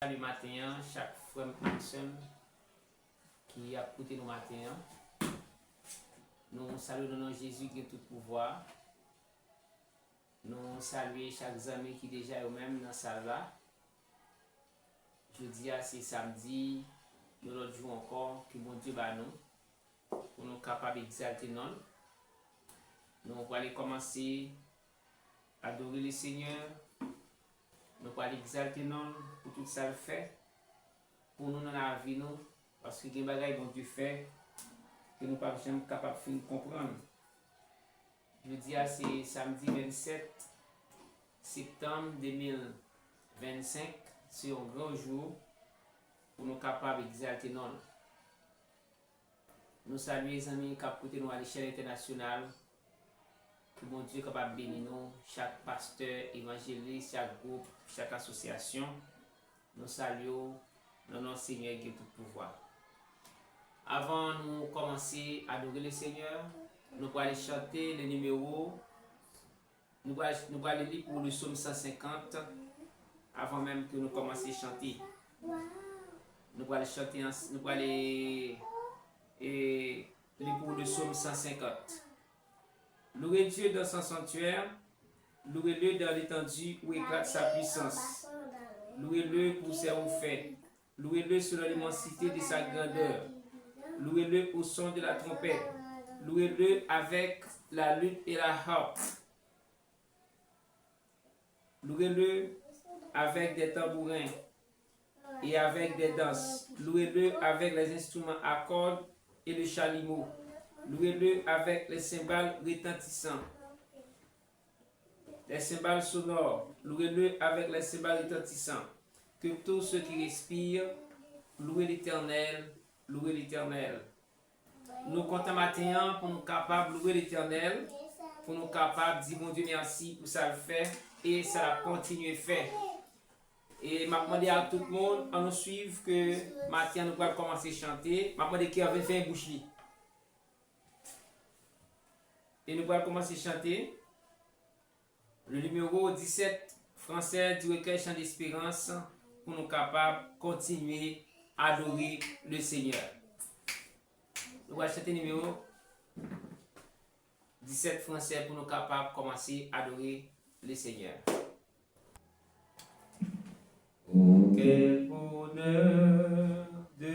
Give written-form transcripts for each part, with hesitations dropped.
Le matin, chaque frère Maxime qui a écouté nous matin, nous saluons nom Jésus qui a tout pouvoir. Nous saluons chaque ami qui déjà est même dans la salle là. Je dis à c'est samedi, nous l'autre jour encore, que mon Dieu bat nous, pour nous capables d'exalter non. Nous allons commencer à adorer le Seigneur. Nous allons exalter non pour tout ça le fait. Pour nous dans la vie, nous, parce que des bagages vont Dieu fait que nous ne sommes jamais capables de comprendre. Je dis à c'est samedi 27 septembre 2025, c'est un grand jour pour nous capables d'exalter non. Nous saluons les amis qui ont nous à l'échelle internationale. Que mon Dieu est capable de bénir nous, chaque pasteur, évangéliste, chaque groupe, chaque association. Nous saluons notre Seigneur qui a tout pouvoir. Avant de nous commencer à adorer le Seigneur, nous allons aller chanter le numéro. Nous allons aller lire pour le psaume 150 avant même que nous commencions à chanter. Nous allons aller chanter, nous allons aller lire pour le psaume 150. Louez Dieu dans son sanctuaire, louez-le dans l'étendue où éclate sa puissance. Louez-le pour ses hauts faits, louez-le sur l'immensité de sa grandeur. Louez-le au son de la trompette, louez-le avec la lutte et la harpe. Louez-le avec des tambourins et avec des danses. Louez-le avec les instruments à cordes et le chalumeau. Louez-le avec les cymbales retentissants, les cymbales sonores. Louez-le avec les cymbales retentissants. Que tous ceux qui respirent, louez l'Éternel, louez l'Éternel. Nous comptons matin pour nous capables de louer l'Éternel, pour nous capables de dire mon Dieu merci pour ça le fait et ça continue à faire. Et je demande à tout le monde à nous suivre que matin nous allons commencer à chanter. Je demande qu'il avait fait un bouche. Et nous allons commencer à chanter le numéro 17 français du recueil Chant d'Espérance pour nous capables de continuer à adorer le Seigneur. Nous allons chanter le numéro 17 français pour nous capables de commencer à adorer le Seigneur. Oh, quel bonheur de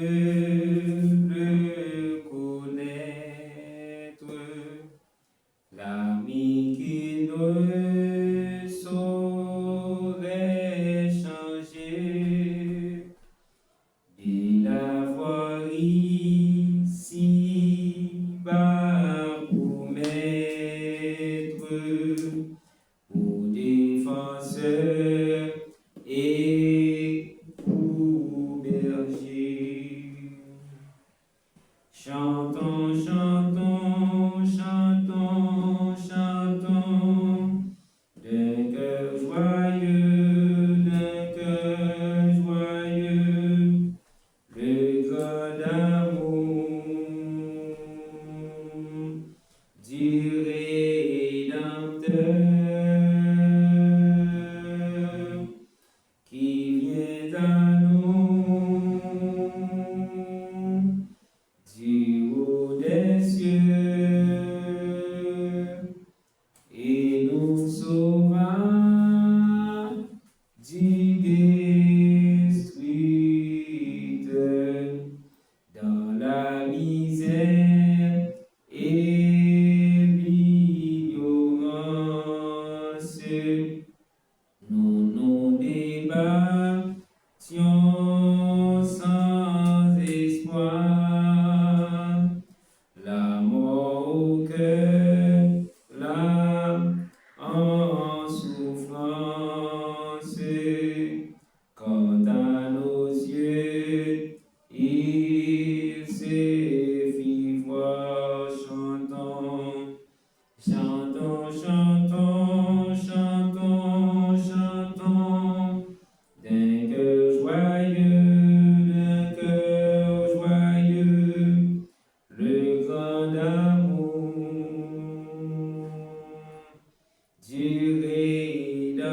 le connaître, l'ami qui ne saurait changer, de l'avoir ici-bas pour maître, pour défenseur et pour berger. Chantons, chantons, chantons, chantons, d'un cœur joyeux, le grand amour du Rédempteur qui vient à nous du haut des cieux et nous sauvera du destructeur dans la misère et l'ignorance. Nous nous débattions sans espoir, la mort au cœur, l'âme en souffrance. Quant à nos yeux, il se fit voir. Chantons, chantons, chantons, chantons, chantons, d'un cœur joyeux, le grand amour du Rédempteur.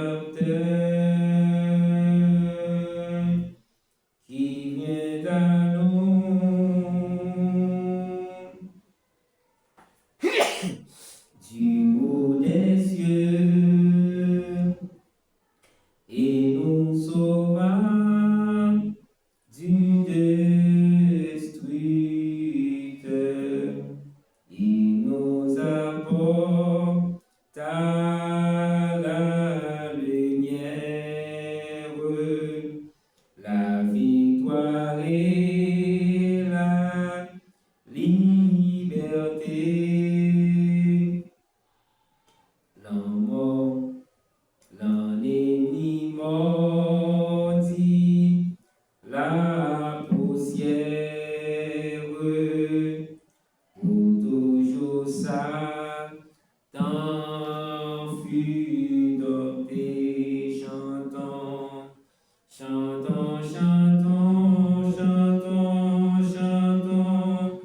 chantons, chantons, chantons,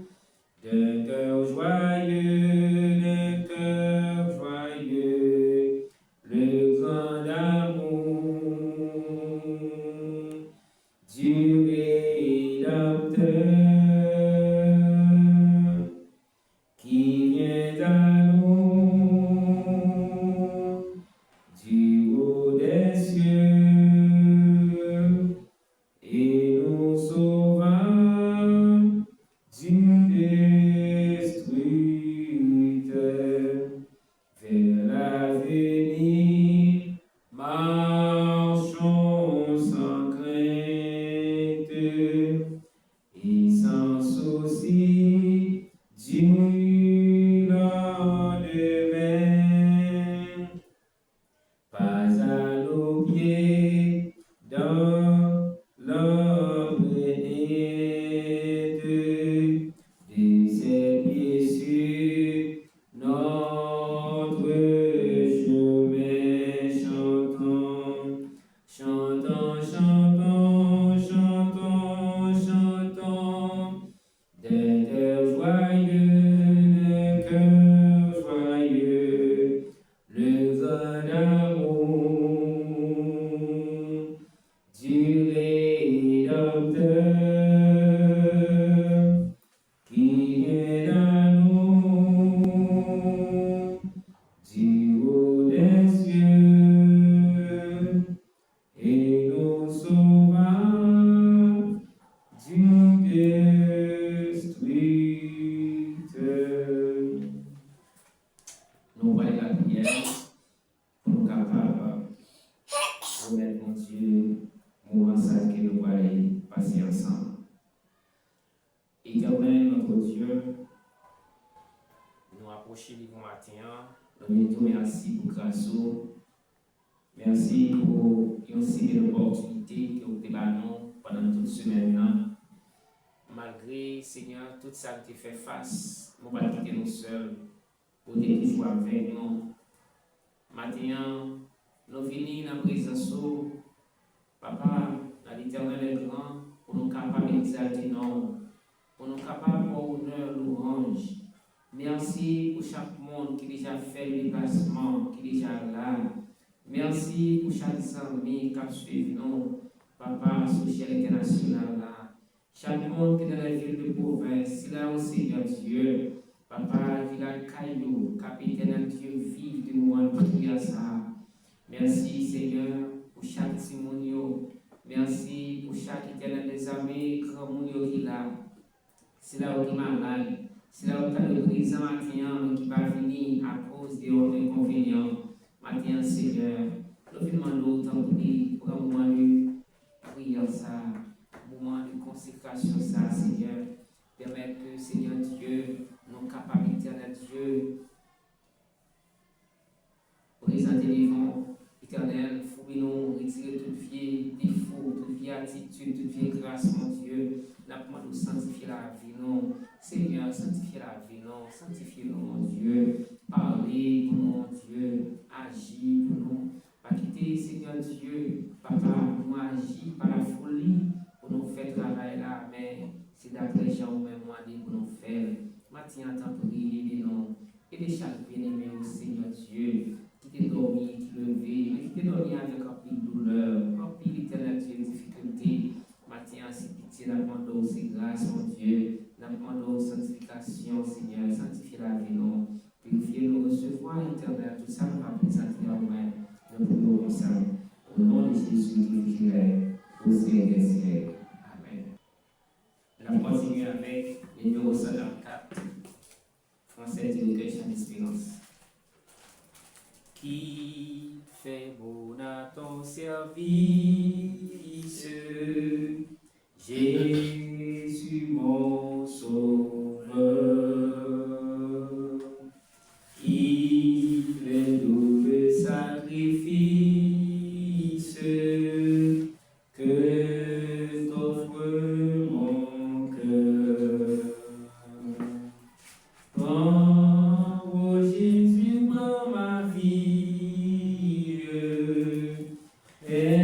de cœur joyeux, le grand amour du Rédempteur qui vient à nous du haut des cieux et nous sauva du destructeur vers l'avenir. Marchons sans crainte et sans souci du lendemain. Pas à nos pieds dans l'empreinte de ses pieds sur notre chemin. Chantons, chantons, chantons, chantons, chantons, d'un cœur joyeux, le grand amour du Rédempteur qui vient à nous du haut des cieux et nous sauva du destructeur. Nous voyons la prière pour nous capables de remettre mon Dieu, moment ça que nous voyons passer ensemble. Éternel, notre Dieu, nous approchons du bon matin, nous disons merci pour grâce. Merci pour une série d'opportunités que vous avez pendant toute semaine. Malgré, Seigneur, tout ça que tu fais face, nous ne pouvons pas quitter nous seuls pour être toujours avec nous. Maintenant, nous venons dans la présence de Papa, dans l'Éternel est grand, pour nous capables d'exalter non, pour nous capables de honneur, louange. Merci pour chaque monde qui déjà fait le déplacement, qui est déjà là. Merci pour chaque ami qui a suivi nous, Papa, sur l'échelle internationale là. Chaque monde qui est dans la ville de province, là au Seigneur Dieu, Papa, village Caillou, capitaine Dieu, vive de moi, prière ça. Merci Seigneur pour chaque Simonio. Merci pour chaque éternel des amis, grand monde qui est là. C'est là où il est malade. C'est là où il y a le brisant matin qui va venir à cause des inconvénients. Matin, Seigneur, nous demandons autant pour un moment de prière, ça, un moment de consécration, ça, Seigneur. Permettre que, Seigneur Dieu, nos capacités, éternel Dieu, présenter vivant, éternel, fouille-nous, retirer toute vieille défaut, toute vieille attitude, toute vieille grâce, mon Dieu. Nous demandons sanctifier la vie, non. Seigneur, sanctifier la vie, non. Sanctifiez-nous, mon Dieu. Parlez pour nous, mon Dieu. Agis pour nous. Pas quitter, Seigneur Dieu, Papa, nous agis par la folie pour nous faire travail là, mais c'est d'après Jean ou même moi pour nous faire. Matin, tant pour prier des noms et de chaque bien-aimé au Seigneur Dieu, qui t'est dormi, qui levé, mais qui t'est dormi avec un peu de douleur, un peu d'éternel Dieu, de difficulté. Matin, c'est pitié, nous demandons c'est grâce, mon Dieu, nous demandons sanctification, Seigneur, sanctifier la vie, non. Purifier nous recevoir, éternel, tout ça nous va présenter en main. Nous prions comme ça. Au nom de Jésus qui est au ciel des siècles. Amen. On continue avec le numéro 104, Français d'éducation d'espérance. Qui fait bon à ton service, Jésus mon sauveur. Il fait double sacrifice que t'offre mon cœur. Prends, oh Jésus, prends ma vie, et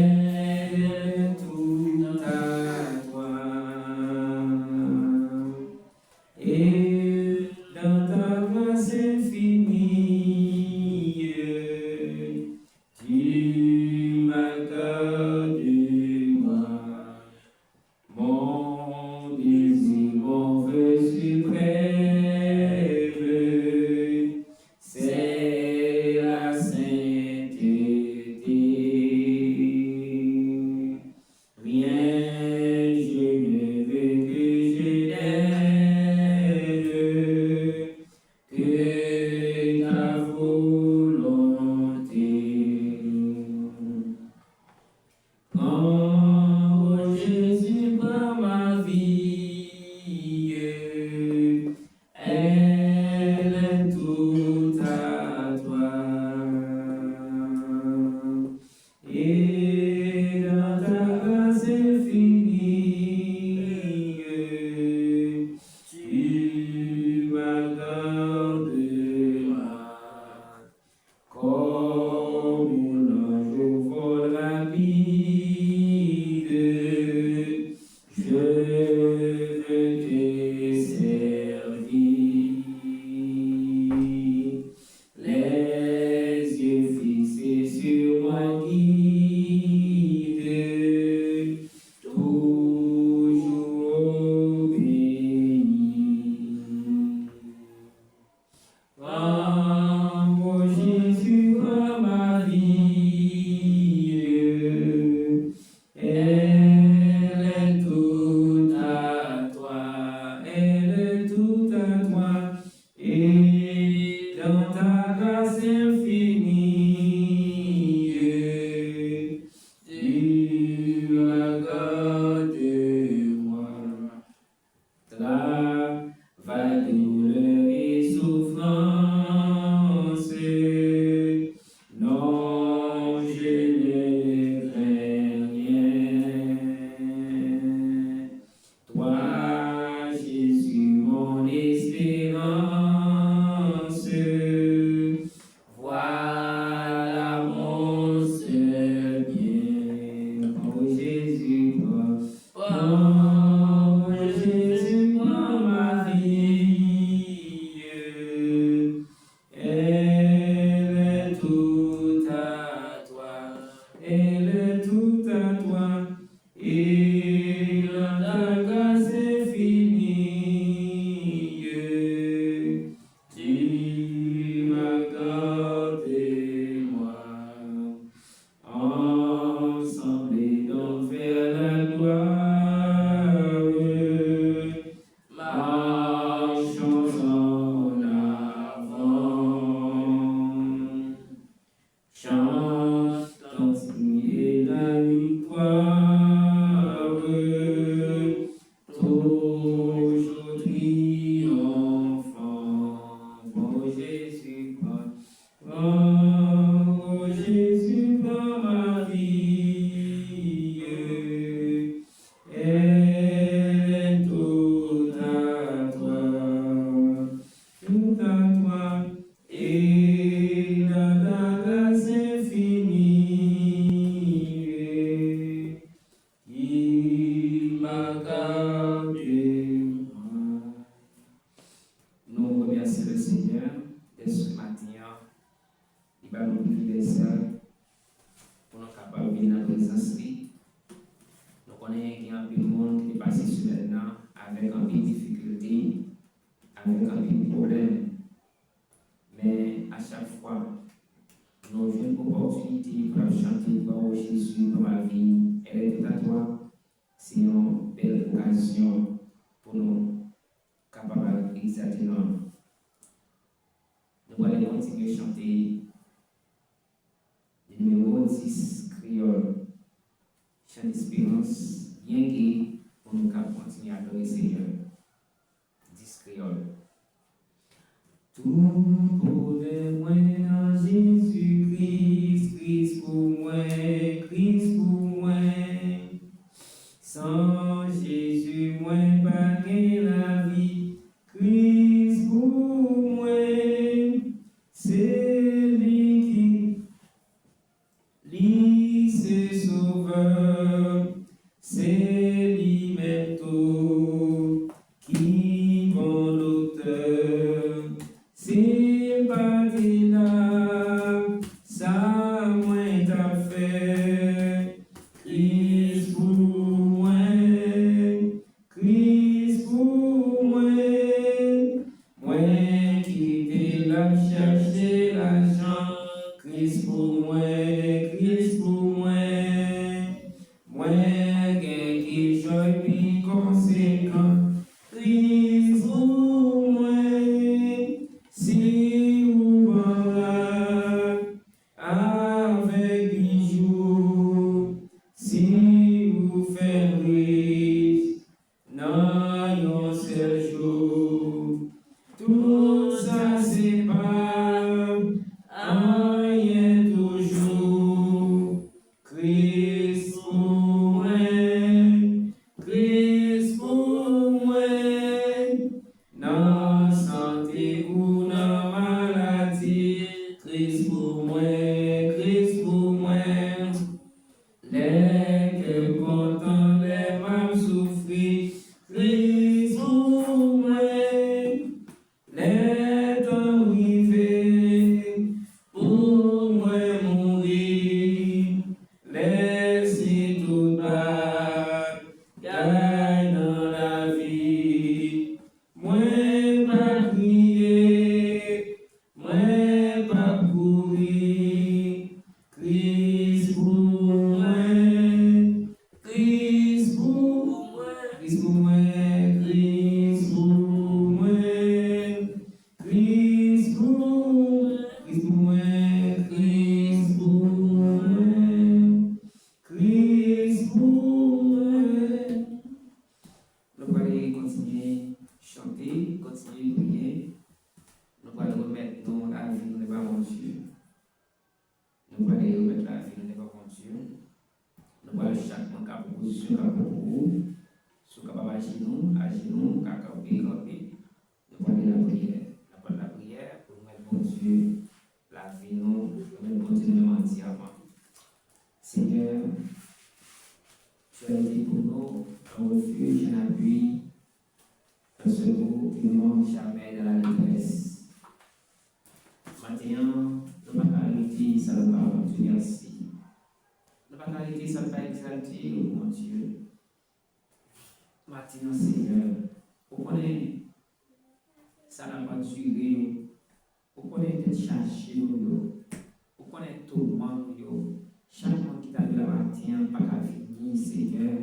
Nous ne pas arrêter, ça ne pas exalter, mon Dieu. matin, Seigneur, vous connaissez, ça n'a pas duré, vous connaissez d'être chargé, vous connaissez tout le monde, chaque monde qui t'a vu la matin, pas qu'à finir, Seigneur,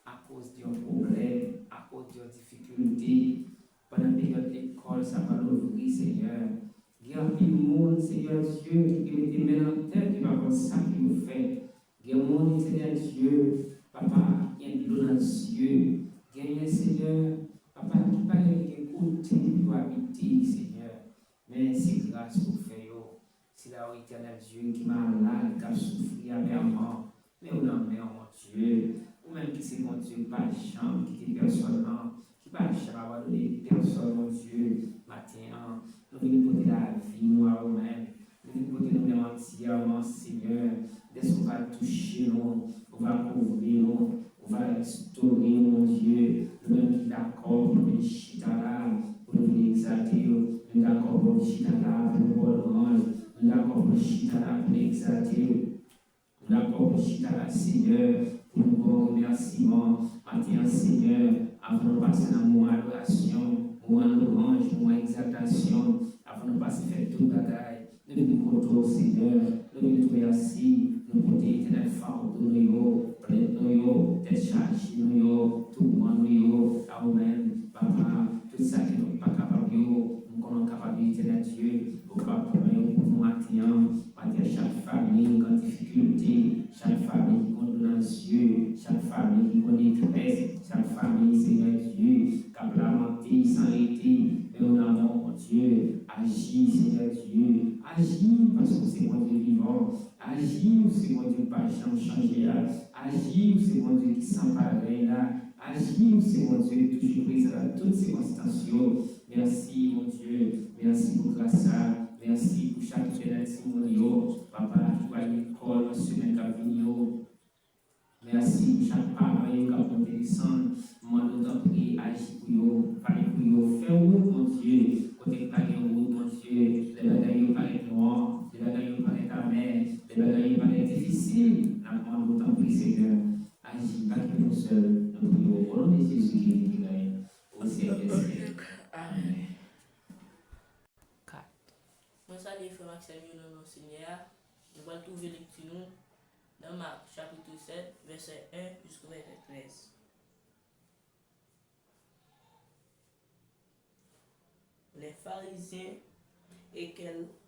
à cause d'un problème, à cause d'une difficulté, pendant la période d'école, ça va l'ouvrir, Seigneur. Il y a un monde, Seigneur Dieu, qui met des mains en tête, qui va voir ça qu'il vous fait. Il y a un monde, Seigneur Dieu, papa, il y a de l'eau dans les yeux. Il y a un Seigneur, papa, qui parle, qui écoute, qui doit habiter, Seigneur. Mais c'est grâce pour faire. C'est là où éternel Dieu qui m'a malade, qui a souffert amèrement. Mais on en met, mon Dieu. Ou même qui c'est mon Dieu, pas de chambre, qui est personne, qui pas de chambre, abandonner personne, mon Dieu. Matin, nous venons porter la vie, nous, à nous-mêmes. Nous venons porter nous entièrement, Seigneur. Dès qu'on va toucher nous, on va couvrir nous, on va restaurer, mon Dieu. Nous-mêmes qui d'accord pour nous chitara, pour nous exalter, nous d'accord pour nous chitara, pour nous voir nous d'accord pour nous chitara, pour nous exalter. Nous d'accord pour chitara, Seigneur, pour nous voir remerciement. Matin, Seigneur, avant de passer dans le moment d'adoration, moment de louange, moment d'exaltation, avant de passer faire tout le bagaille, nous nous comptons, Seigneur, nous nous trouvons assis, nous comptons éternel fardeau, nous, prête nous, tête chargée, nous, tout le monde, nous, à nous-mêmes, papa, tout ça qui nous pas capable, nous sommes capables, éternel Dieu, pour nous matin, chaque famille en difficulté, chaque famille qui compte dans les yeux, chaque famille qui compte détresse, chaque famille, Seigneur Dieu, qui a lamenté, sans arrêter, mais on a mon Dieu, agis, Seigneur Dieu, agis parce que c'est mon Dieu vivant, agis, c'est mon Dieu pas changer là, agis, c'est mon Dieu qui s'empare là, agis, c'est mon Dieu toujours présent dans toutes ces circonstances. Merci, mon Dieu, merci pour grâce. Merci pour chaque génération, papa, qui va à l'école, la semaine qui vient. Merci pour chaque parent qui va monter descendre. Moi, nous t'en prie, agis pour eux, parlez pour eux, fais route, mon Dieu. Côté parler route, mon Dieu. Les bagailles paraissent noirs, les bagailles paraissent amers, les bagailles paraissent difficiles. Nous t'en prie, Seigneur, agis, pas que nous seuls. Nous prions au nom de Jésus qui est guéri. Au Seigneur. Amen. Moi, ça, les frères Maxime, dans nos Seigneur, nous allons trouver lecture dans Marc, chapitre 7, verset 1 jusqu'au verset 13. Les pharisiens et quelques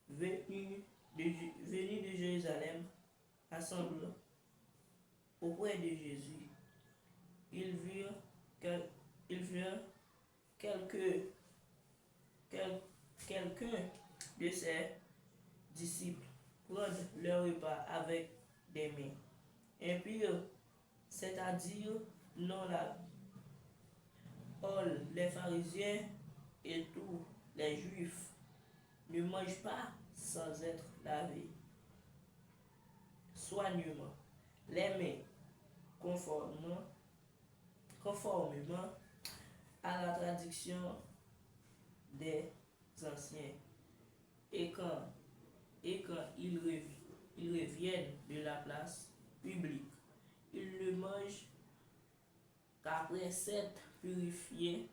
venus de Jérusalem assemblent auprès de Jésus. Ils virent quelqu'un de ses disciples prendre leur repas avec des mains impures, c'est-à-dire non lavées. Or, les pharisiens et tous les juifs ne mangent pas sans être lavés soigneusement les mains conformément à la tradition des anciens. Et quand ils reviennent de la place publique, ils ne mangent qu'après s'être purifiés.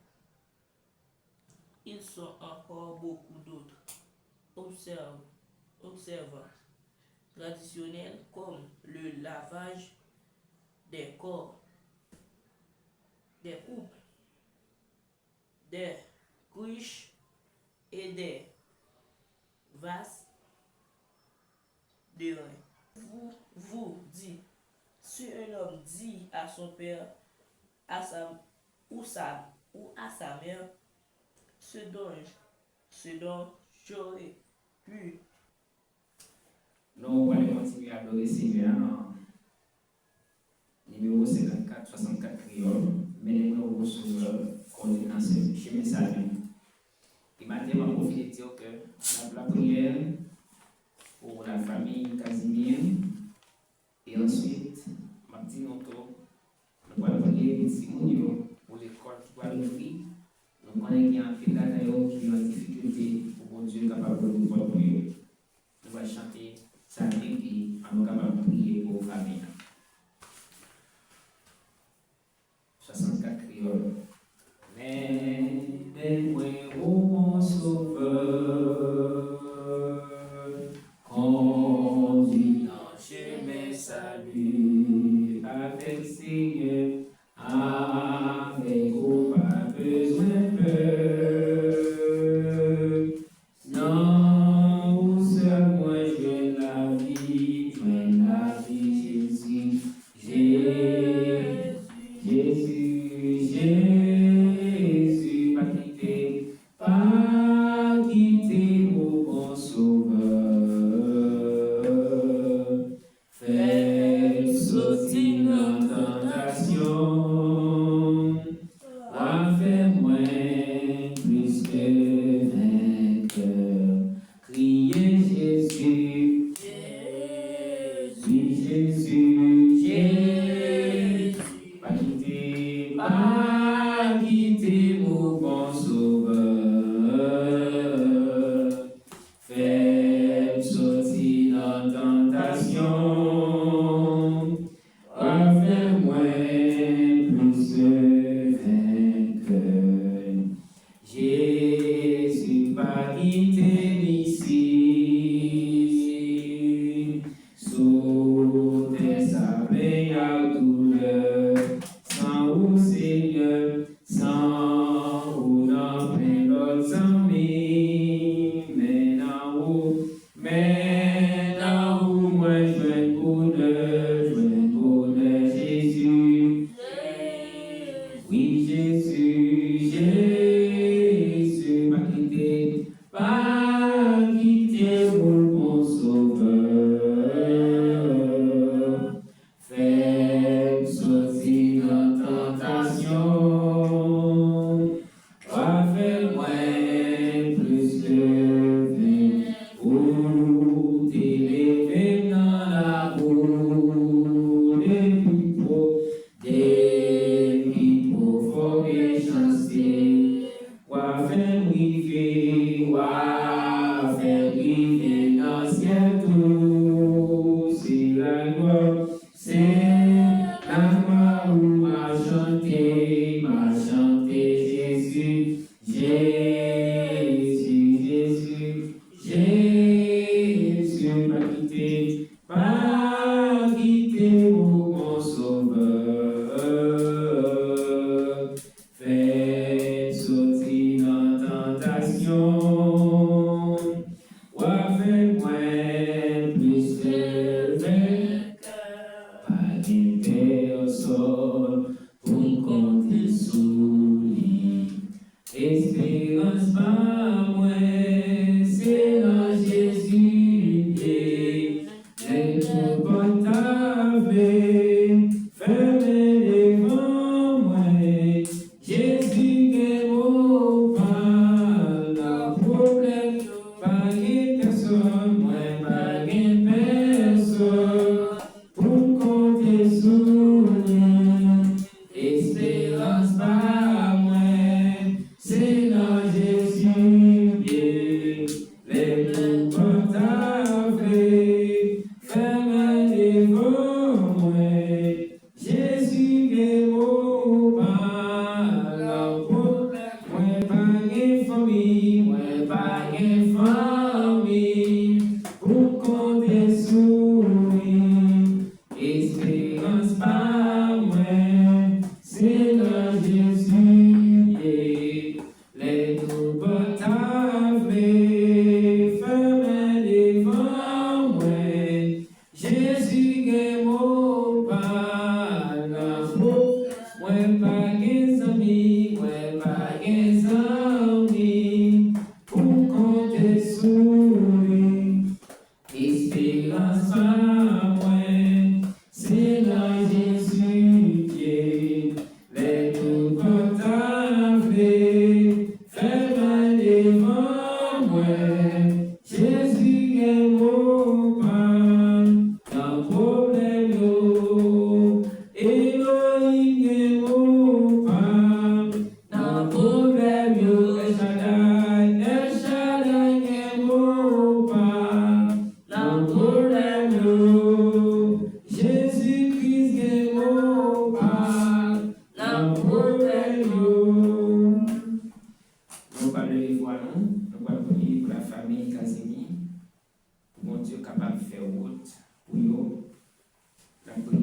Ils sont encore beaucoup d'autres observants traditionnels comme le lavage des corps, des couples, des cruches et des vases de rein. Vous dites, si un homme dit à son père, à sa mère, ce dont j'aurais pu. Nous allons continuer à adorer Seigneur. Numéro 54, 64 créole, mais nous recevons coordination chez Messager. Et maintenant, je vais profiter de dire que la prière pour la famille Casimir, et ensuite, je dis nous allons prier pour l'école qui va l'ouvrir. Nous connaissons qu'il y a un fil d'ailleurs qui est en difficulté pour mon Dieu capable de nous prier. Nous allons chanter ça et nous allons prier pour la famille. salut. Avec Seigneur, avec vous, pas besoin peur. Non, où seul moi je la vie, Jésus. Jésus, pas quitter mon bon sauveur. Fais sortir nos tentations, fais-moi plus que vainqueur. Criez Jésus, Jésus, pas quitter mon bon sauveur. Fais sortir nos tentations, fais-moi plus que vainqueur. Jésus, pas quitter ici, sous tes sables à douleur, sans vous Seigneur, sans vous dans plein d'autres amis, maintenant moi je veux bonheur, Jésus. Oui, Jésus, pas quitter mon sauveur. Fais sortir nos tentations, fais-moi plus que vainqueur. T'élever dans la boue, depuis fort et chanceux. Faire vivre dans ciel tout, c'est la gloire où m'a chanté Jésus, pas quitter mon sauveur. Fais sortir nos tentations, fais-moi plus que vainqueur. Pas d'épée au sol pour me compter sous lui. Espérance pas moi, c'est dans Jésus, c'est pour porter.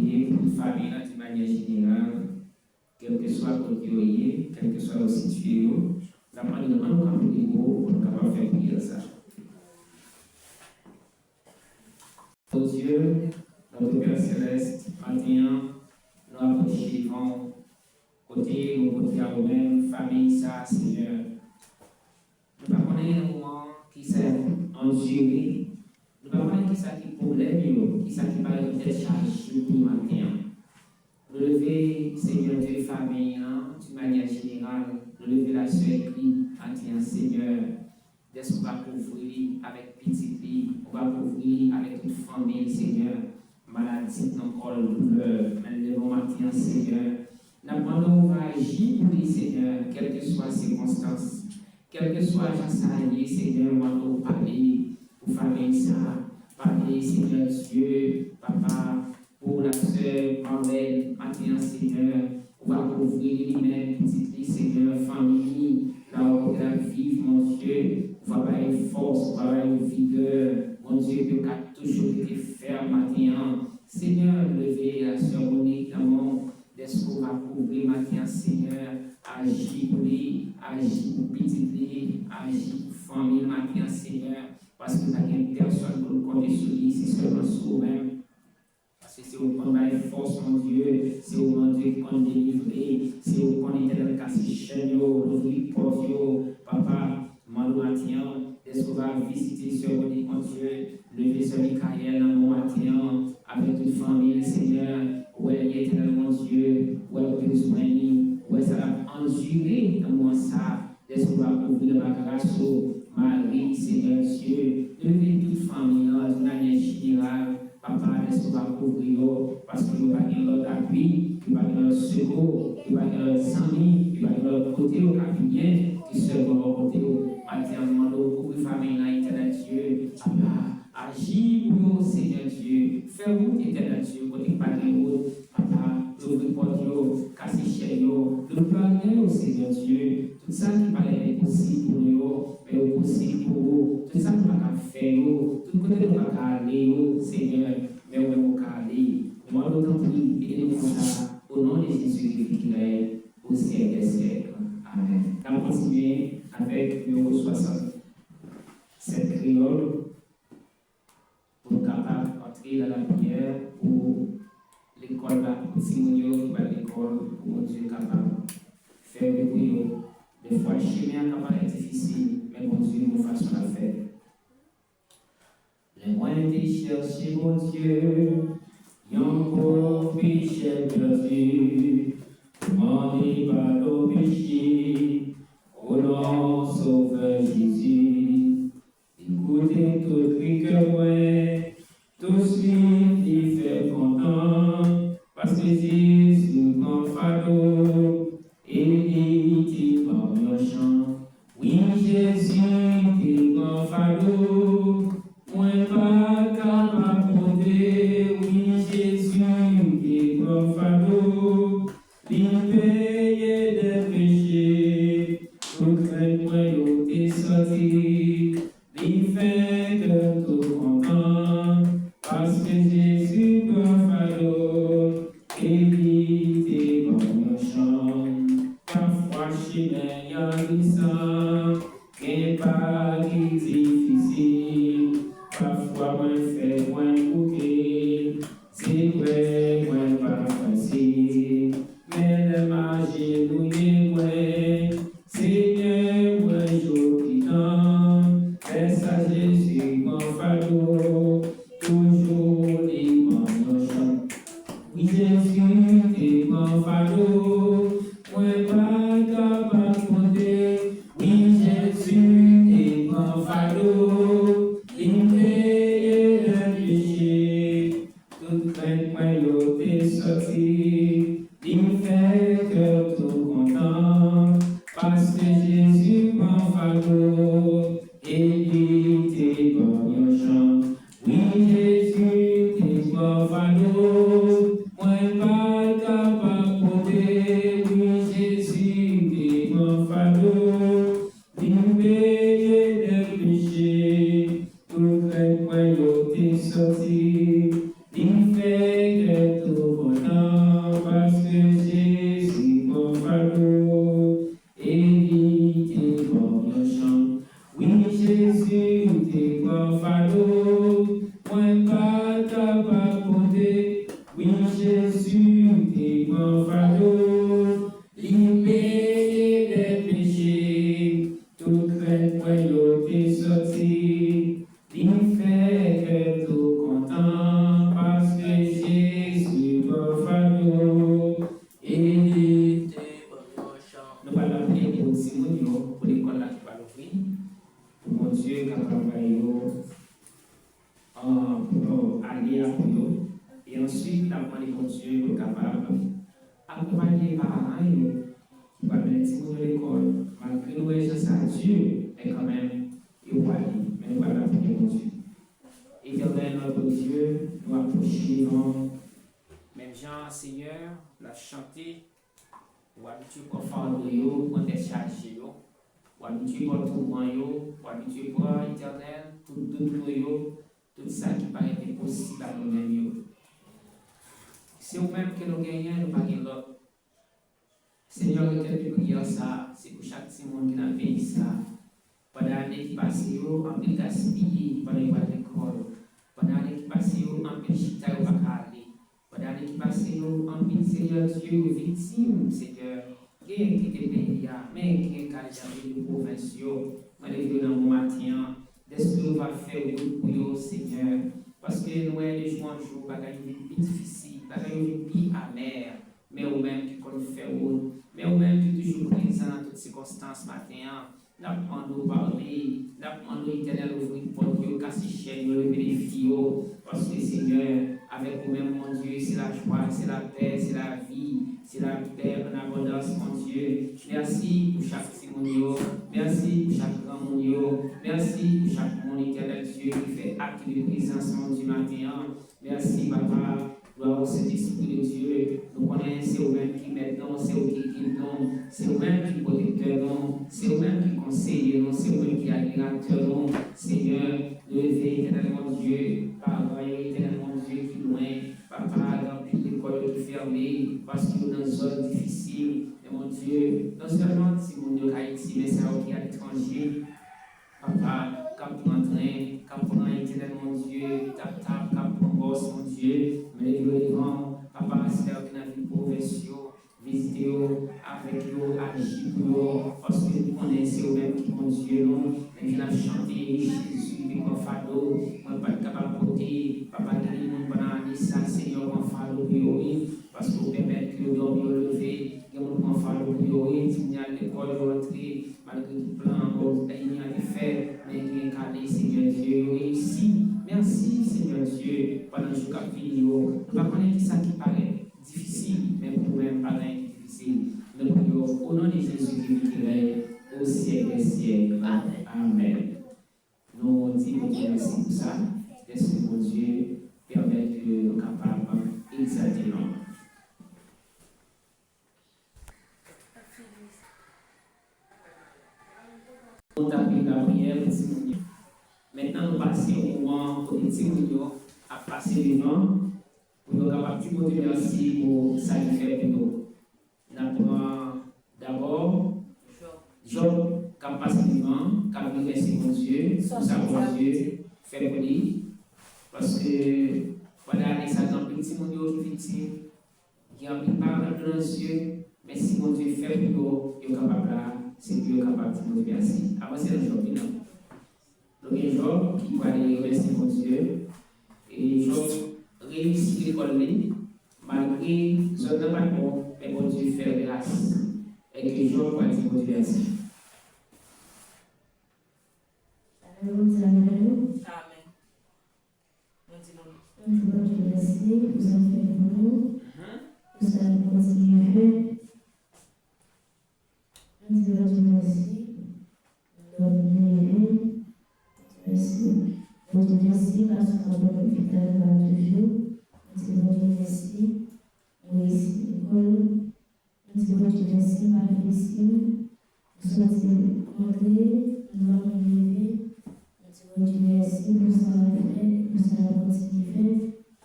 prier pour une famille d'une manière générale, quel que soit le côté, quel que soit le situé, la manière dont nous avons prié pour nous capables de faire prier ça. Oh Dieu, notre Père Céleste, maintenant, nous approchons côté, nous côté à nous-mêmes, famille, ça, Seigneur. Nous ne connaissons pas un moment qui s'est enduré. Nous ne connaissons pas qui s'est problème, qui s'est peut-être chargé pour matin. Nous lever, Seigneur Dieu, famille, d'une manière générale, nous lever la sœur matin, Seigneur. Est-ce qu'on va couvrir avec petit lit, on va couvrir avec toute famille, Seigneur. Maladie, encore douleur, même le bon matin, Seigneur. Nous demandons, on va agir pour lui, Seigneur, quelles que soient les circonstances, quelles que soient les Seigneur, on va parler pour famille, ça, parler, Seigneur Dieu, Papa, pour la sœur, Marvel, matin, Seigneur. On va couvrir lui-même, petit lit, Seigneur, famille, là où on va vivre, mon Dieu. On va avoir une force, on va avoir une vigueur. Mon Dieu, que tu as toujours été ferme matin. Seigneur, levez la sœur Monique, est-ce qu'on va couvrir matin, Seigneur, agir pour lui, agir pour petit lui, agir pour famille matin, Seigneur, parce que tu n'as qu'une personne pour nous compter sur lui, c'est seulement sur nous-mêmes. Parce que c'est au point de force, mon Dieu, c'est au mon Dieu qu'on est délivré, c'est au point d'éternel casser chaîne, l'ouvrir porte, Papa. Malou matin, est-ce qu'on va visiter ce Monique, mon Dieu, lever ce Michael dans mon matin, avec toute famille, Seigneur, où elle est éternel, mon Dieu, où elle peut soigner, où elle sera endurée dans mon ça, est-ce qu'on va couvrir ma grâce, Marie, Seigneur Dieu, lever toute famille, d'une manière générale, Papa, est-ce qu'on va couvrir, parce que nous va gagner notre appui, nous va gagner notre secours, nous va gagner notre amis, nous va gagner notre côté au cabinet, qui se voit au côté au matin, pour une famille là, éternel Dieu, Papa, agis pour nous, Seigneur Dieu, fais-vous, éternel Dieu, côté pas de route, Papa, l'ouvrir porte, casser chaîne, le plan, Seigneur Dieu, tout ça qui paraît impossible pour nous, mais possible pour vous, tout ça qui va faire, tout côté de va aller, Seigneur, mais on va aller, nous allons prier et nous ça, au nom de Jésus-Christ qui est au siècle des siècles. Amen. On va continuer avec numéro 67 créole pour capable d'entrer dans la prière pour l'école là, pour Simonio qui va à l'école, pour mon Dieu capable de faire le bruit. Des fois, le chemin capable est difficile, mais mon Dieu nous fasse la faire. Les moyens de chercher mon Dieu, yon pauvre péché perdu, demandez pardon péché, au nom Sauveur Jésus. Écoutez tout cri que moi, tout suite il fait content, parce que Jésus mon fardeau, et il dit par mon chant, oui Jésus il mon fardeau, moi pas capable de porter, oui Jésus il mon fardeau, il paye des péchés, tout fait moi il est sorti, il fait que tout content, parce que Jésus mon fardeau, et il dit par mon chant, parfois chemin y'a glissant, et pas qui difficile, parfois moi fait moins couper, c'est vrai moi pas facile, mais le magie nous est vrai, Seigneur moi jour temps, laisse à Jésus mon fardeau, toujours les mon chant. Oui Jésus est mon fardeau, moi pas capable de porter, oui Jésus est mon fardeau, il paye le péché, toute crainte moi est sorti, il fait que tout content, parce que Jésus mon fardeau, et il était bon chant. Oui Jésus est mon fardeau, moi pas capable de porter, oui Jésus est mon fardeau, il paye le péché, tout fait moi est sorti, il fait que tout nous avons demandé, mon Dieu, pour capable d'accompagner les parents qui vont mettre les petits à l'école. Malgré nous, les gens, Dieu, mais quand même, il va aller. Mais nous allons prier, mon Dieu. Éternel, notre Dieu, nous approchons. Même Jean, Seigneur, la chanter, ou habituer pour fardeau, pour décharger, ou habituer pour tourment, ou habituer pour éternel, tout nous, tout ça qui paraît impossible à nous-mêmes. C'est nous-mêmes que nous gagnons, nous pas l'autre. Seigneur, le temps de prière, ça, c'est pour chaque petit monde qui n'a pas pays ça. Pendant l'année qui passe, en pile gaspillé, pendant l'école. Pendant l'année qui passe, en pile chita, au bacalé. Pendant l'année qui passe, en pile Seigneur Dieu, victime, Seigneur. Qui était pays, mais qui est caractérisé de provinciaux. Moi, les vieux dans mon matin, d'esprit va faire pour vous, Seigneur. Parce que nous, les jours en jour, bagaille plus difficile, bagaille plus amère. Mais au même qui compte faire haut, mais au même qui toujours présent dans toutes circonstances matin, n'a pas de parler, n'a pas de l'éternel ouvrir porte, casser chaîne, le bénéfice, parce que Seigneur, avec vous-même, mon Dieu, c'est la joie, c'est la paix, c'est la vie, c'est la paix en abondance, mon Dieu. Merci pour chaque témoignage, merci pour chaque grand monde, merci pour chaque monde éternel Dieu qui fait acte de présence, mon Dieu, matin. Merci, Papa. Gloire au Saint-Esprit de Dieu. Nous connaissons, c'est vous-même qui maintenant, c'est vous qui guide nous, c'est vous-même qui protecteur nous, c'est vous-même qui conseille nous, c'est vous-même qui admirateur nous. Seigneur, levez éternellement Dieu, parole éternellement Dieu qui loin, Papa, dans toute l'école qui fermée, parce que nous dans une zone difficile, et mon Dieu, non seulement si mon Dieu Haïti, mais c'est aussi à l'étranger. Papa, quand tu entraînes, quand tu entraînes éternellement Dieu, tap, quand tu bosse, mon Dieu, mais les devant, Papa, c'est là que nous avons profession, visiter avec eux, agir pour eux, parce que nous connaissons eux-mêmes qui mon Dieu, nous, et qui ont chanté Jésus, avec mon fardeau, moi, pas capable de porter, Papa, nous, pendant l'année, ça, Seigneur, mon fardeau pour eux, parce que vous permettez que nous dormions lever, que nous, mon fardeau pour eux, si nous allons à l'école, rentrer, malgré tout plan, il n'y a rien fait, mais il y a calé, Seigneur Dieu, réussi. Merci, Seigneur Dieu, pendant ce jour qui nous ne pas connaître ça qui paraît difficile, mais pour nous-mêmes, pas difficile. Nous prions au nom de Jésus-Christ qui règne au siècle des siècles. Amen. Nous disons merci pour ça. Laisse mon Dieu permettre que nous soyons capables d'exalter le nom. On a pris la prière, maintenant, nous passons au moment où nous à passer le nom pour nous capables de continuer merci pour ça qui fait pour nous. Nous avons d'abord Job qui a passé le nom, qui a remercié mon Dieu, pour ça mon Dieu fait pour lui. Parce que voilà, les agents petits mon Dieu qui victime, qui a pris parole de nos yeux, mais si mon Dieu fait pour nous, il est capable là, c'est Dieu capable de nous merci. Avancez le Job, non? Donc, Job qui va aller remercier mon Dieu, et Job réussit l'école, malgré son nom pas bon, mais mon Dieu fait grâce. Et que Job va dire mon Dieu merci. Amen. Merci pour ça fait pour nous, pour ça nous continue à faire. Merci. Merci parce qu'on va profiter toujours. Merci. Merci l'école. Merci ma Félicine. Nous sommes rentrés, nous allons lever. Merci pour ça pour ça continuer.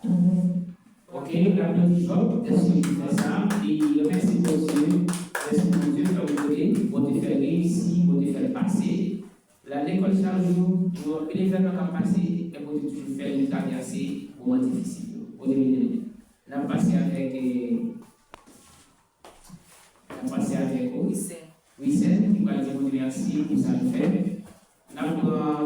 Amen. Ok, la petite Job, est-ce que tu fais ça? Et remercie mon Dieu. Est-ce que mon Dieu va vous donner, pour te faire réussir, pour te faire passer? L'école chaque jour, pour l'événement qui a passé, et pour toujours faire une traversée, moment difficile. Pour terminer, on a passé avec Wissem, qui va dire merci pour ça le fait. On a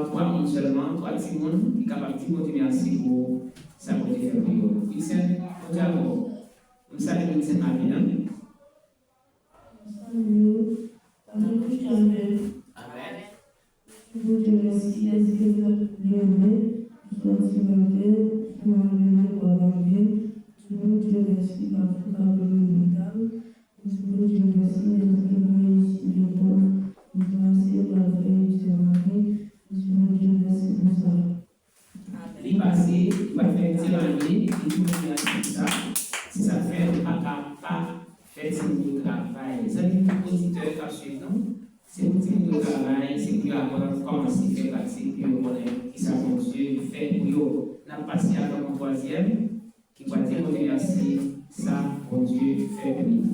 3 personnes seulement, 3 petits monde qui sont capables de dire merci pour ça pour te faire pour eux. Wissem, on est à vous. On salue Wissem à bien. Amen. Vous te remercie, est-ce que vous avez levé, vous continuez pour Dieu, pour Dieu, merci par votre pardon inévitable. Bon Dieu, merci de notre témoin ici de toi. Nous merci pour la veille du Marie. Bon Dieu, merci pour ça. Il passé, il va faire tyrannie, il va faire ça. Si ça fait pas faire ce travail. Les amis auditeurs qui suivent nous, c'est pour le travail, c'est pour avoir commencé à faire partie, puis on connaît qui ça mon Dieu fait pour nous. On a passé à mon troisième, qui va témoigner merci, ça mon Dieu fait pour nous.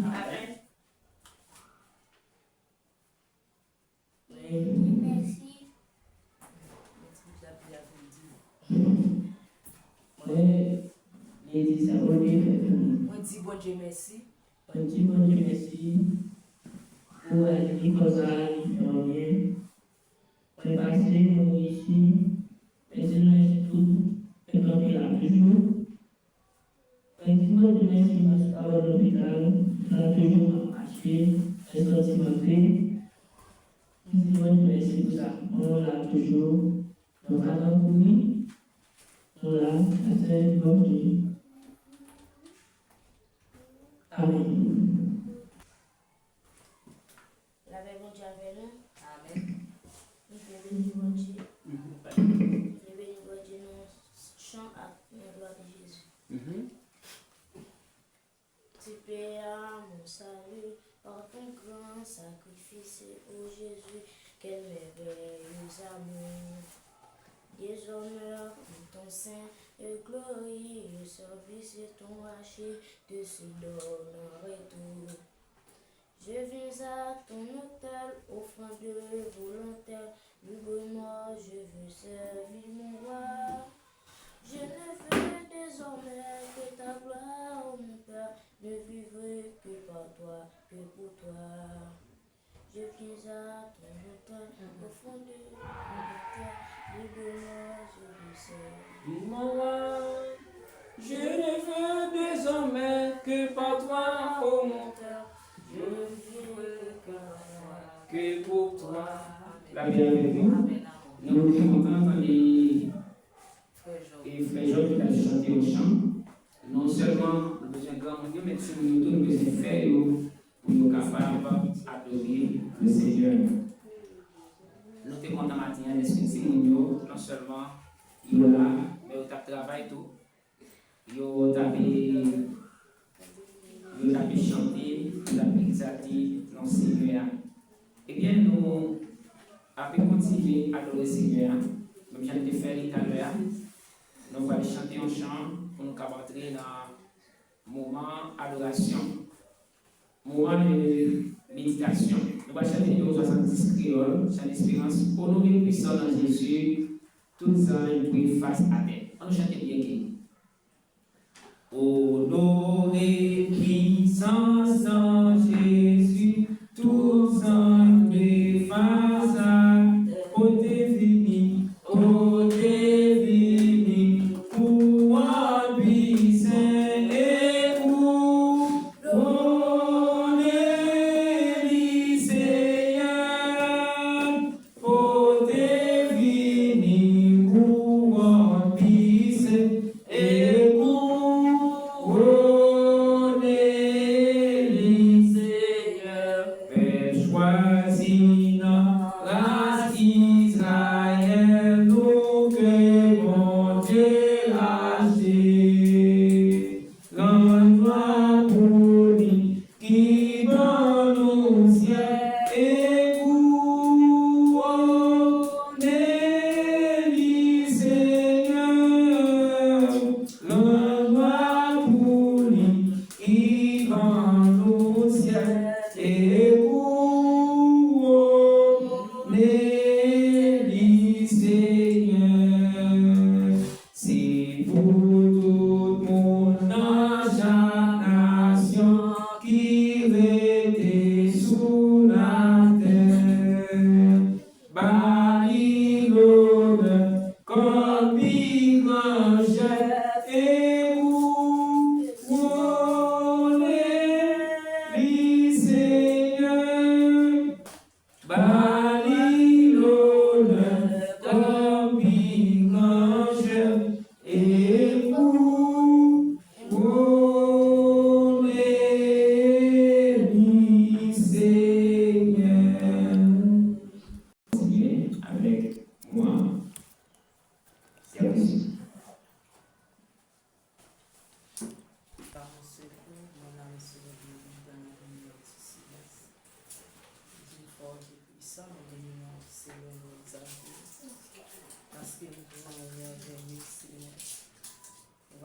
Amen. Merci. Les dit ça, bon Dieu fait pour nous. On dit bon Dieu merci. On dit bon Dieu merci pour l'école infirmière. On passer nous ici, maintenant tout, et donc il a toujours. On dit bon Dieu merci parce qu'à l'hôpital, on a toujours marché, est sentimenté. On dit bon Dieu merci pour ça. On l'a toujours. Donc avant pour lui, on l'a assez bon Dieu. Amen. La paix bon Dieu avec nous. Amen. Nous bénis bon Dieu. Nous bénis bon Dieu. Nous chantons à la gloire de Jésus. Tu paies mon salut par ton grand sacrifice, ô Jésus. Quel merveilleux amour. Déshonneur pour ton sein et glorieux service et ton rachet de se donner en retour. Je viens à ton autel, offrant de volontaire, librement je veux servir mon roi. Je ne veux désormais que ta gloire, ô mon Père, ne vivrai que par toi, que pour toi. Je viens à ton autel, offrant de volontaire, librement je veux servir Mon roi, je ne veux désormais que par toi, ô mon Père. Je veux Que pour toi, la bienvenue. Nous sommes contents et Frère Georges qui a chanté au chant. Non seulement nous besoin de grand Dieu, mais nous nous besoin de faire pour nous capables d'adorer le Seigneur. Nous sommes contents matin d'esprit non seulement il est là, mais il travaille tout. Il a chanté, il a exalté dans le Seigneur. Eh bien, nous avons continué à adorer le Seigneur. Comme j'en ai fait tout à l'heure, nous allons chanter un chant pour nous entrer dans le moment d'adoration, moment de méditation. Nous allons chanter le 70 créole, chant d'espérance, honorer puissant dans Jésus, tout ça et puis face à terre. On nous chante bien. Honorer puissance en Jésus, tous en face à côté fini, pour un puissant et pour donner Seigneur, côté fini, pour un puissant et pour donner Seigneur, Père choix.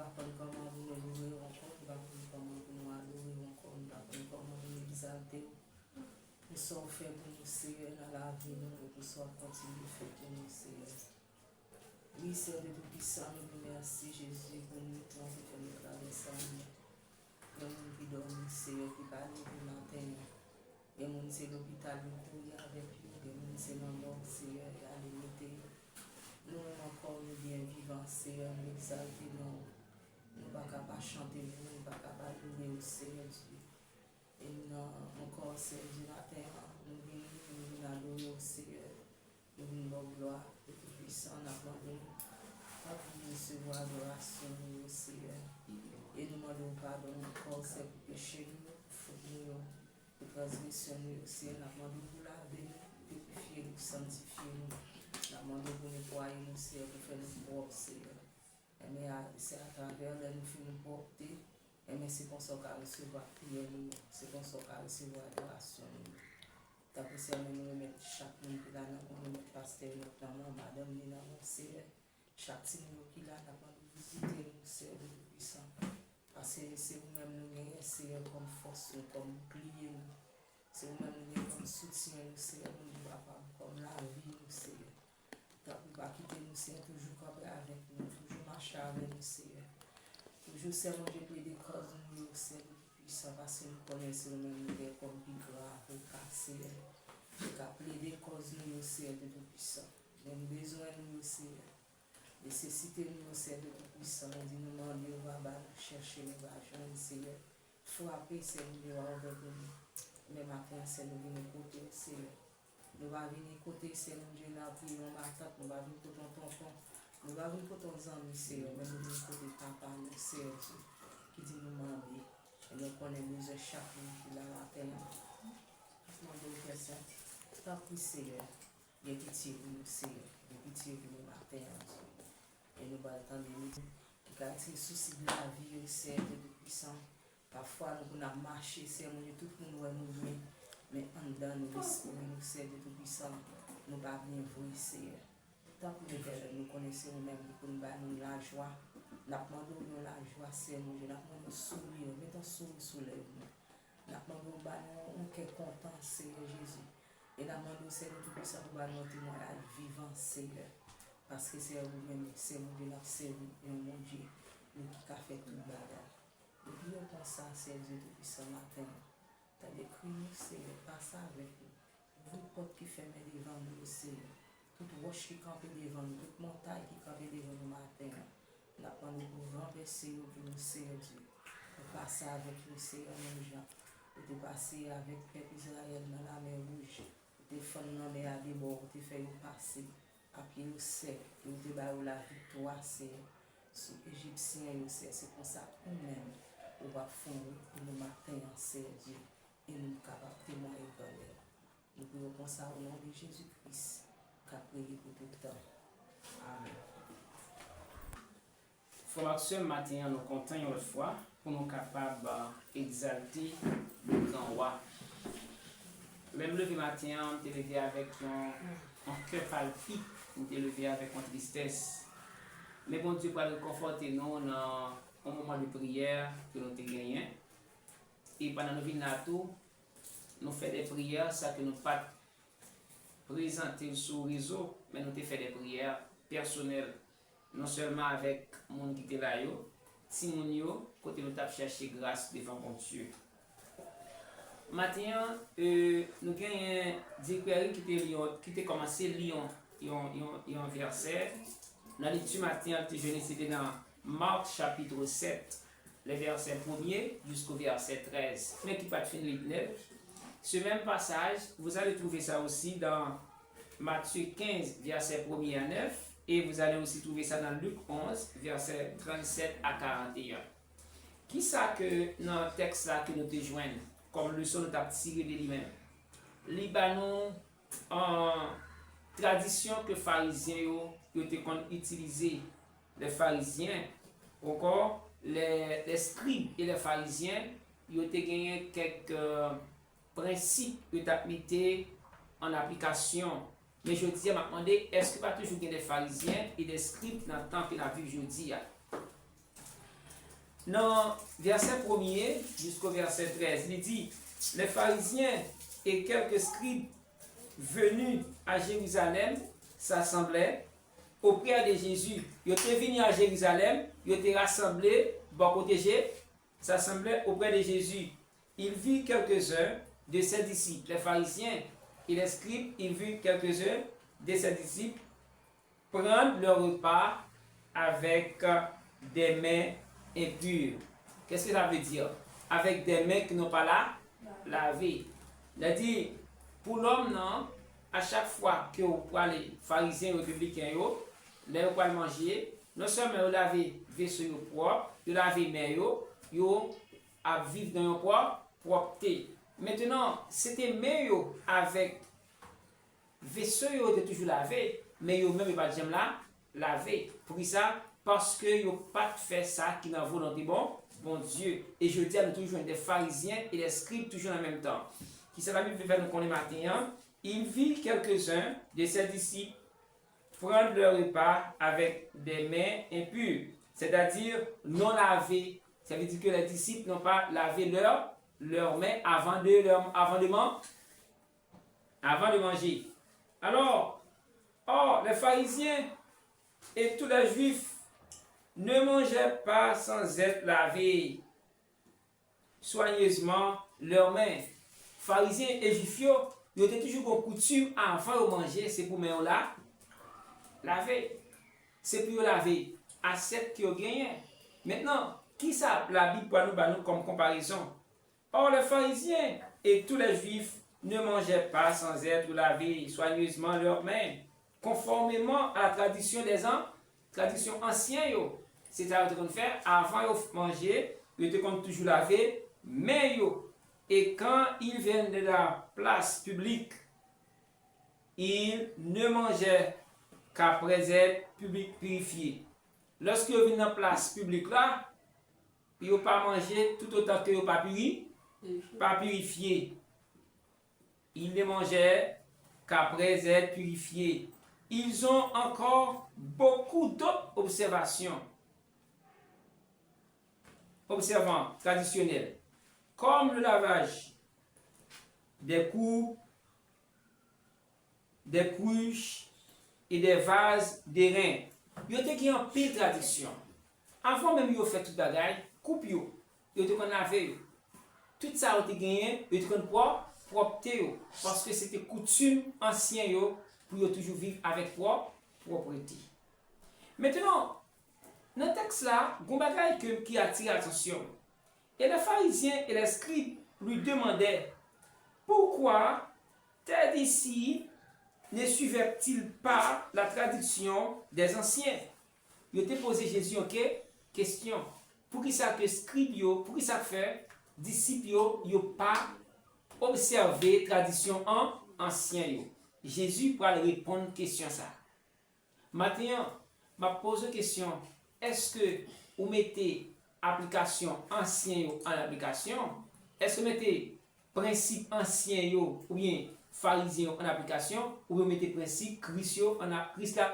apprendre comment vous nous louer encore, nous apprendre comment vous nous adorer encore, nous apprendre comment vous nous exalter. Pour ça, on fait pour nous, Seigneur, dans la vie, nous, et pour ça, on continue de faire pour nous, Seigneur. Oui, Seigneur de Tout-Puissant, nous vous remercions, Jésus, pour nous, temps que nous traversons. Il y a mon qui dorme, Seigneur, qui parle du matin. Il y a mon qui est l'hôpital, nous courir avec lui. Il y a mon qui est dans le monde, Seigneur, et à l'unité. Nous encore nous bien vivants, Seigneur, nous exalter, nous ne pas capable chanter, nous ne pas capable louer au Seigneur Dieu. Et nous encore, Seigneur du matin, nous venons adorer au Seigneur. Nous venons gloire et tout puissant, nous avons pas pour recevoir l'adoration au Seigneur. Et nous demandons pardon encore, c'est pour pécher nous, faute nous, pour transgression nous, Seigneur, nous demandons pour laver nous, purifier nous, sanctifier nous. Nous demandons pour nettoyer nous, Seigneur, pour faire nous propres, Seigneur. Mais c'est à travers là, nous faisons nous porter. Mais c'est comme ça qu'on recevoir prière, c'est comme ça qu'on recevoir adoration. T'as pensé à nous remettre chaque monde qui est là, nous remettre pasteur, notre maman, madame, nous avons Seigneur. Chaque signe qui est là, nous avons visiter nous, Seigneur de Tout-Puissant. Parce que c'est vous-même nous gagnez, Seigneur, comme force, comme bouclier. C'est vous-même nous gagnez comme soutien, Seigneur, nous papa, comme la vie, Seigneur. T'as pas quitter nous, Seigneur, toujours camper avec nous, toujours marcher avec nous, Seigneur. Toujours, Seigneur, je prie des causes, nous, Seigneur, puissant, parce que nous connaissons nous-mêmes, nous comme Bigra, comme Seigneur. Je prie des causes, nous, Seigneur, de Tout-Puissant. Nous avons besoin, nous, Seigneur. Nécessité, nous, Seigneur, de Tout-Puissant. Nous disons, nous demander, on va chercher, nous va joindre, Seigneur. Frapper, Seigneur, avec nous. Mais matin, Seigneur, nous venons côté, Seigneur. Nous allons venir côté, Seigneur, nous allons prier, nous allons venir côté ton tonton. Nous allons venir côté nos amis, Seigneur, mais nous venons côté papa, nous, Seigneur, qui dit nous demander. Et nous connaissons chaque jour qui l'a matin. Nous demandons au Père Saint, tant pis, Seigneur, il y a pitié pour nous, Seigneur, il y a pitié pour nous matin. Et nous allons attendre nous, car c'est le souci de la vie, Seigneur, de Tout-Puissant. Parfois, nous avons marché, Seigneur, tout le monde nous vient. Mais en dedans, nous l'esprit, nous, Seigneur de Tout-Puissant, nous ne pas bien voir, Seigneur. Tant que nous connaissons nous-mêmes, pour nous donner la joie. Nous demandons la joie, Seigneur, nous demandons sourire, mettons sourire sous les nous. Nous demandons nous content, Seigneur Jésus. Et nous demandons, Seigneur de Tout-Puissant, pour nous témoignage vivant, Seigneur. Parce que c'est vous-même, c'est nous de notre service, et mon Dieu, nous qui avons fait tout le bagage. Nous prions pour ça, Seigneur de Tout-Puissant, matin. T'as décrit nous, Seigneur, passe avec nous. Vous, porte qui ferme devant nous, Seigneur. Toute roche qui campe devant nous, toute montagne qui campe devant nous matin. Nous apprenons pour renverser nous, pour nous, Seigneur Dieu. Pour passer avec nous, Seigneur, nos gens. Pour te passer avec le peuple Israël dans la mer rouge. Pour te faire dans la mer à débord, pour te faire passer. À pied au sec, pour te faire la victoire, Seigneur. Sous Égyptiens, c'est pour ça nous-mêmes, on va fondre pour nous matin, Seigneur Dieu. Et nous sommes capables de témoigner dans l'air. Nous pouvons comme ça au nom de Jésus-Christ, qu'à prier pour tout le temps. Amen. Frères et sœurs, matin, nous comptons une autre fois pour nous capables d'exalter le grand roi. Même le matin, on est levé avec un cœur palpitant, on est levé avec une tristesse. Mais bon Dieu, pour nous conforter nous dans un moment de prière que nous avons gagné. Et pendant nos vies, nous faisons des prières, ça que nous pas présenter sur le réseau, mais nous faisons des prières personnelles. Non seulement avec mon qui était là, si mon côté nous avons cherché grâce devant mon Dieu. Maintenant, nous avons dit qui était commencé à lire un verset. Dans l'étude matin, c'était dans Marc chapitre 7. Le verset 1er jusqu'au verset 13. Mais qui pas de fin de ce même passage, vous allez trouver ça aussi dans Matthieu 15, verset 1er à 9. Et vous allez aussi trouver ça dans Luc 11, verset 37 à 41. Qui ça que dans le texte là que nous te joignons, comme leçon nous avons tiré de lui-même? Libanon, en tradition que les pharisiens ont utilisé, les pharisiens, encore, les scribes et les pharisiens, ils ont gagné quelques principes que tu as mis en application. Mais je dis, m'a demandé, est-ce que pas toujours des pharisiens et des scribes dans le temps que la vie aujourd'hui? dans verset 1er jusqu'au verset 13, il dit, les pharisiens et quelques scribes venus à Jérusalem s'assemblaient auprès de Jésus. Ils étaient venus à Jérusalem, ils étaient rassemblés, bon côté, s'assemblaient auprès de Jésus. Il vit quelques-uns de ses disciples, les pharisiens et les scribes, il vit quelques-uns de ses disciples prendre leur repas avec des mains impures. Qu'est-ce que ça veut dire? Avec des mains qui n'ont pas lavé. Il a dit, pour l'homme, non, à chaque fois que vous parlez les pharisiens et républicains, les vous allez manger, non seulement vous lavez vaisseau propre, vous lavez mains, vous à vivre dans une propreté. Maintenant, c'était mains avec vaisseau était toujours lavé, mais vous même pas jamais lavé. Pour ça, parce que vous pas fait ça qui n'a volonté bon Dieu. Et je dis à nous toujours des pharisiens et des scribes toujours en même temps. Qui ça la Bible fait nous connaître matin, il vit quelques-uns de ses disciples prendre leur repas avec des mains impures, c'est-à-dire non lavées. Ça veut dire que les disciples n'ont pas lavé leurs mains avant de manger. Alors, les pharisiens et tous les juifs ne mangeaient pas sans être lavés soigneusement leurs mains. Pharisiens et juifs, ils étaient toujours en coutume avant de manger, c'est pour mains là laver. C'est pour laver assiette qui ont gagné. Maintenant, qui ça la Bible pour nous comme comparaison? Or, les pharisiens et tous les juifs ne mangeaient pas sans être lavés soigneusement leurs mains, conformément à la tradition tradition ancienne. C'est ça qu'on fait avant de manger, ils étaient toujours laver mains. Et quand ils viennent de la place publique, ils ne mangeaient qu'après être purifiés. Lorsqu'ils viennent dans la place publique là, ils n'ont pas mangé tout autant qu'ils n'ont pas purifié. Ils ne mangeaient qu'après être purifiés. Ils ont encore beaucoup d'autres observations traditionnelles, comme le lavage des coupes, des cruches et des vases d'airain. Ils ont en pile tradition. Avant même ils ont fait tout bagaille, coupe yo, ils ont lavé. Tout ça a été gagné, ils ont propreté parce que c'était coutume ancienne pour toujours vivre avec propreté. Maintenant, dans le texte là, il y a un bagaille qui attire l'attention. Et les pharisiens et les scribes lui demandaient pourquoi tes disciples ne suivaient-ils pas la tradition des anciens? Ils ont posé Jésus une question. Pour qui ça que scribes, pour qui ça fait disciples n'ont pas observé la tradition ancienne? Jésus pourra répondre à la question ça. Maintenant, je pose une question. Est-ce que vous mettez application ancienne en application? Est-ce que vous mettez principe ancien ou bien pharisien en application? Ou vous mettez principe Christ en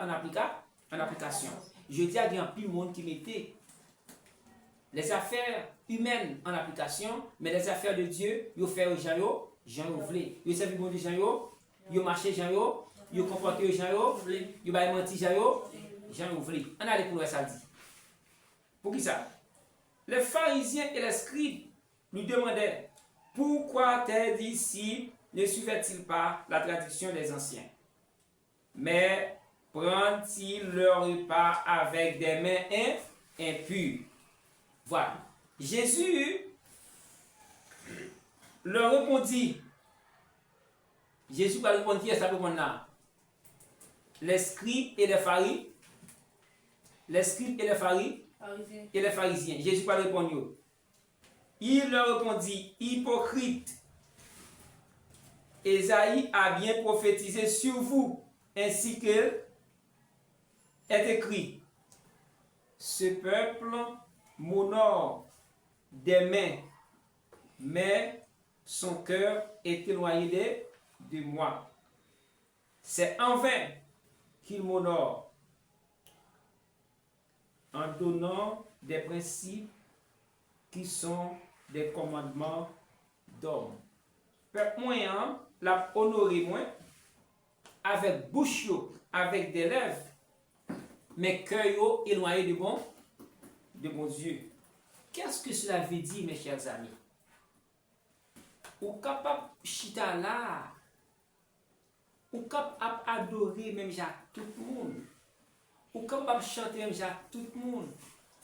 application? Je dis à grand plus monde qui mettait les affaires humaines en application, mais les affaires de Dieu, ils font aux gens, vous voulez. Ils servent bon gens, ils marchent gens, ils comportent gens, ils mentent gens, vous voulez. On a les couleurs ça dit. Pour qui ça? Les pharisiens et les scribes lui demandaient pourquoi tes disciples ne suivaient-ils pas la tradition des anciens, mais prennent-ils leur repas avec des mains impures? Voilà. Jésus leur répondit. Jésus va répondre à ça pour là. Les scribes et les pharisiens. Les scribes et les pharisiens. Jésus va répondre. Il leur répondit, hypocrite, Ésaïe a bien prophétisé sur vous, ainsi que est écrit. Ce peuple m'honore des mains, mais son cœur est éloigné de moi. C'est en vain qu'il m'honore en donnant des principes qui sont des commandements d'homme. Peuple moyen, l'a honoré moins, avec bouche, avec des lèvres, mais cœur éloigné de bon Dieu. Qu'est-ce que cela veut dire, mes chers amis? Ou capable chita là, ou capable adorer même tout le monde, ou capable chanter même tout le monde,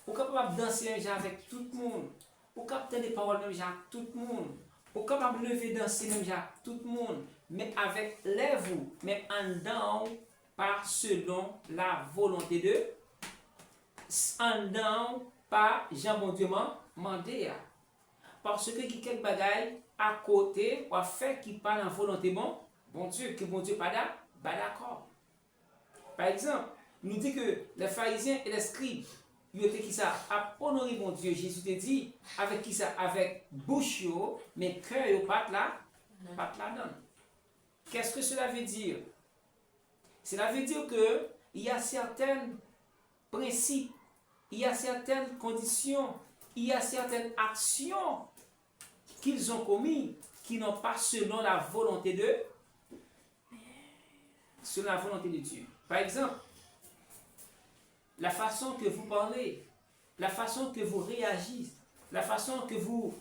ou capable danser même avec tout le monde, ou capable tenir des paroles même tout le monde, ou capable lever danser même tout le monde, mais avec les vous, mais en dedans, pas selon la volonté de, en dedans, pas Jean bon Dieu mandé. Parce que quelques bagailles à côté ou à faire qui parle en volonté bon Dieu, que bon Dieu pas d'accord. Par exemple, nous dit que les pharisiens et les scribes, ils étaient qui ça à honorer mon Dieu. Jésus te dit avec qui ça, avec bouche mais cœur pas là dedans. Qu'est-ce que cela veut dire? Cela veut dire que il y a certains principes, il y a certaines conditions, il y a certaines actions qu'ils ont commis qui n'ont pas selon la volonté de Dieu. Par exemple, la façon que vous parlez, la façon que vous réagissez, la façon que vous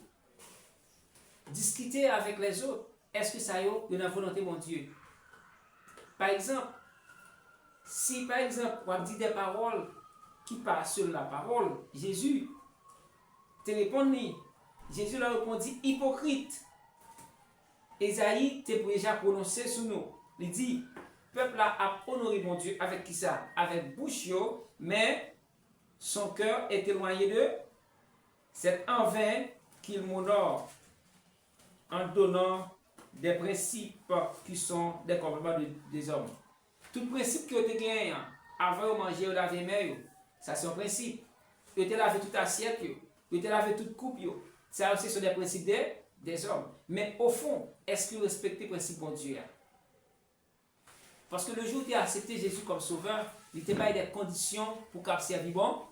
discutez avec les autres, est-ce que ça y est de la volonté de Dieu? Par exemple, si par exemple on dit des paroles qui passent sur la parole, Jésus te répondit, Jésus leur répondit hypocrite. Esaïe te déjà prononcé sur nous. Il dit, peuple là a honoré mon Dieu avec qui ça? Avec bouche, mais son cœur est éloigné de. C'est en vain qu'il m'honore en donnant des principes qui sont des comportements des hommes. Tout principe que tu gagnes avant de manger ou laver main, ça c'est un principe. Tu te laver toute assiette, tu te laver toute coupe, ça aussi sont des principes des hommes. Mais au fond, est-ce que vous respectez le principe de Dieu? Parce que le jour où tu as accepté Jésus comme sauveur, il t'a pas des conditions pour qu'il serve bon.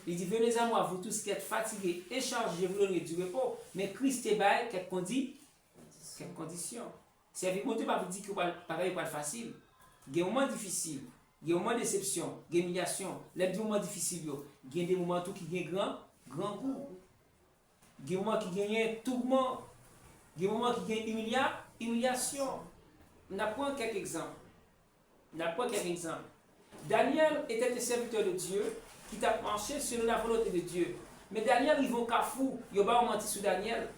Il dit, venez à moi, vous tous qui êtes fatigués et chargés, je vous donnerai du repos. Mais Christ te baille quelques conditions. Servir bon Dieu, pas vous dire que pareil pas facile. Il y a des moments difficiles, il y a des moments de déception, des humiliations, les moments difficiles, il y a des moments qui ont grand goût. Il y a des moments qui gagnent tourment, il y a des moments qui gagnent humiliation. On apprend quelques exemples. Daniel était un serviteur de Dieu qui a marché selon la volonté de Dieu. Mais Daniel, ils vont qu'à fou. Ils n'ont pas menti sur Daniel.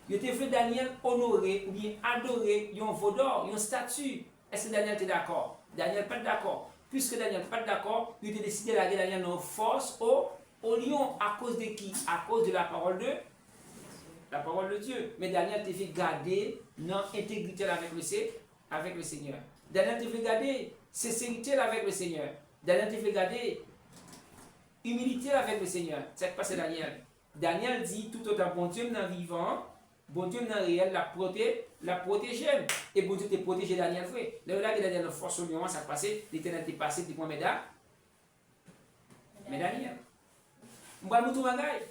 Ils ont fait Daniel honorer ou bien adorer un veau d'or, une statue. Est-ce que Daniel était d'accord? Daniel pas d'accord. Puisque Daniel pas d'accord, il a décidé de garder Daniel en force au lion. À cause de qui? À cause de la parole de Dieu. Mais Daniel te fait garder dans l'intégrité avec le Seigneur. Daniel te fait garder sincérité avec le Seigneur. Daniel te fait garder humilité avec le Seigneur. C'est pas c'est Daniel. Daniel dit tout autant bon Dieu dans vivant, bon Dieu dans réel, la protéger. Et bon Dieu te protéger Daniel vrai. Là Daniel force au lion, ça passé, l'Éternel t'est passé, t'es point mais Daniel. Moi nous tout bagaille.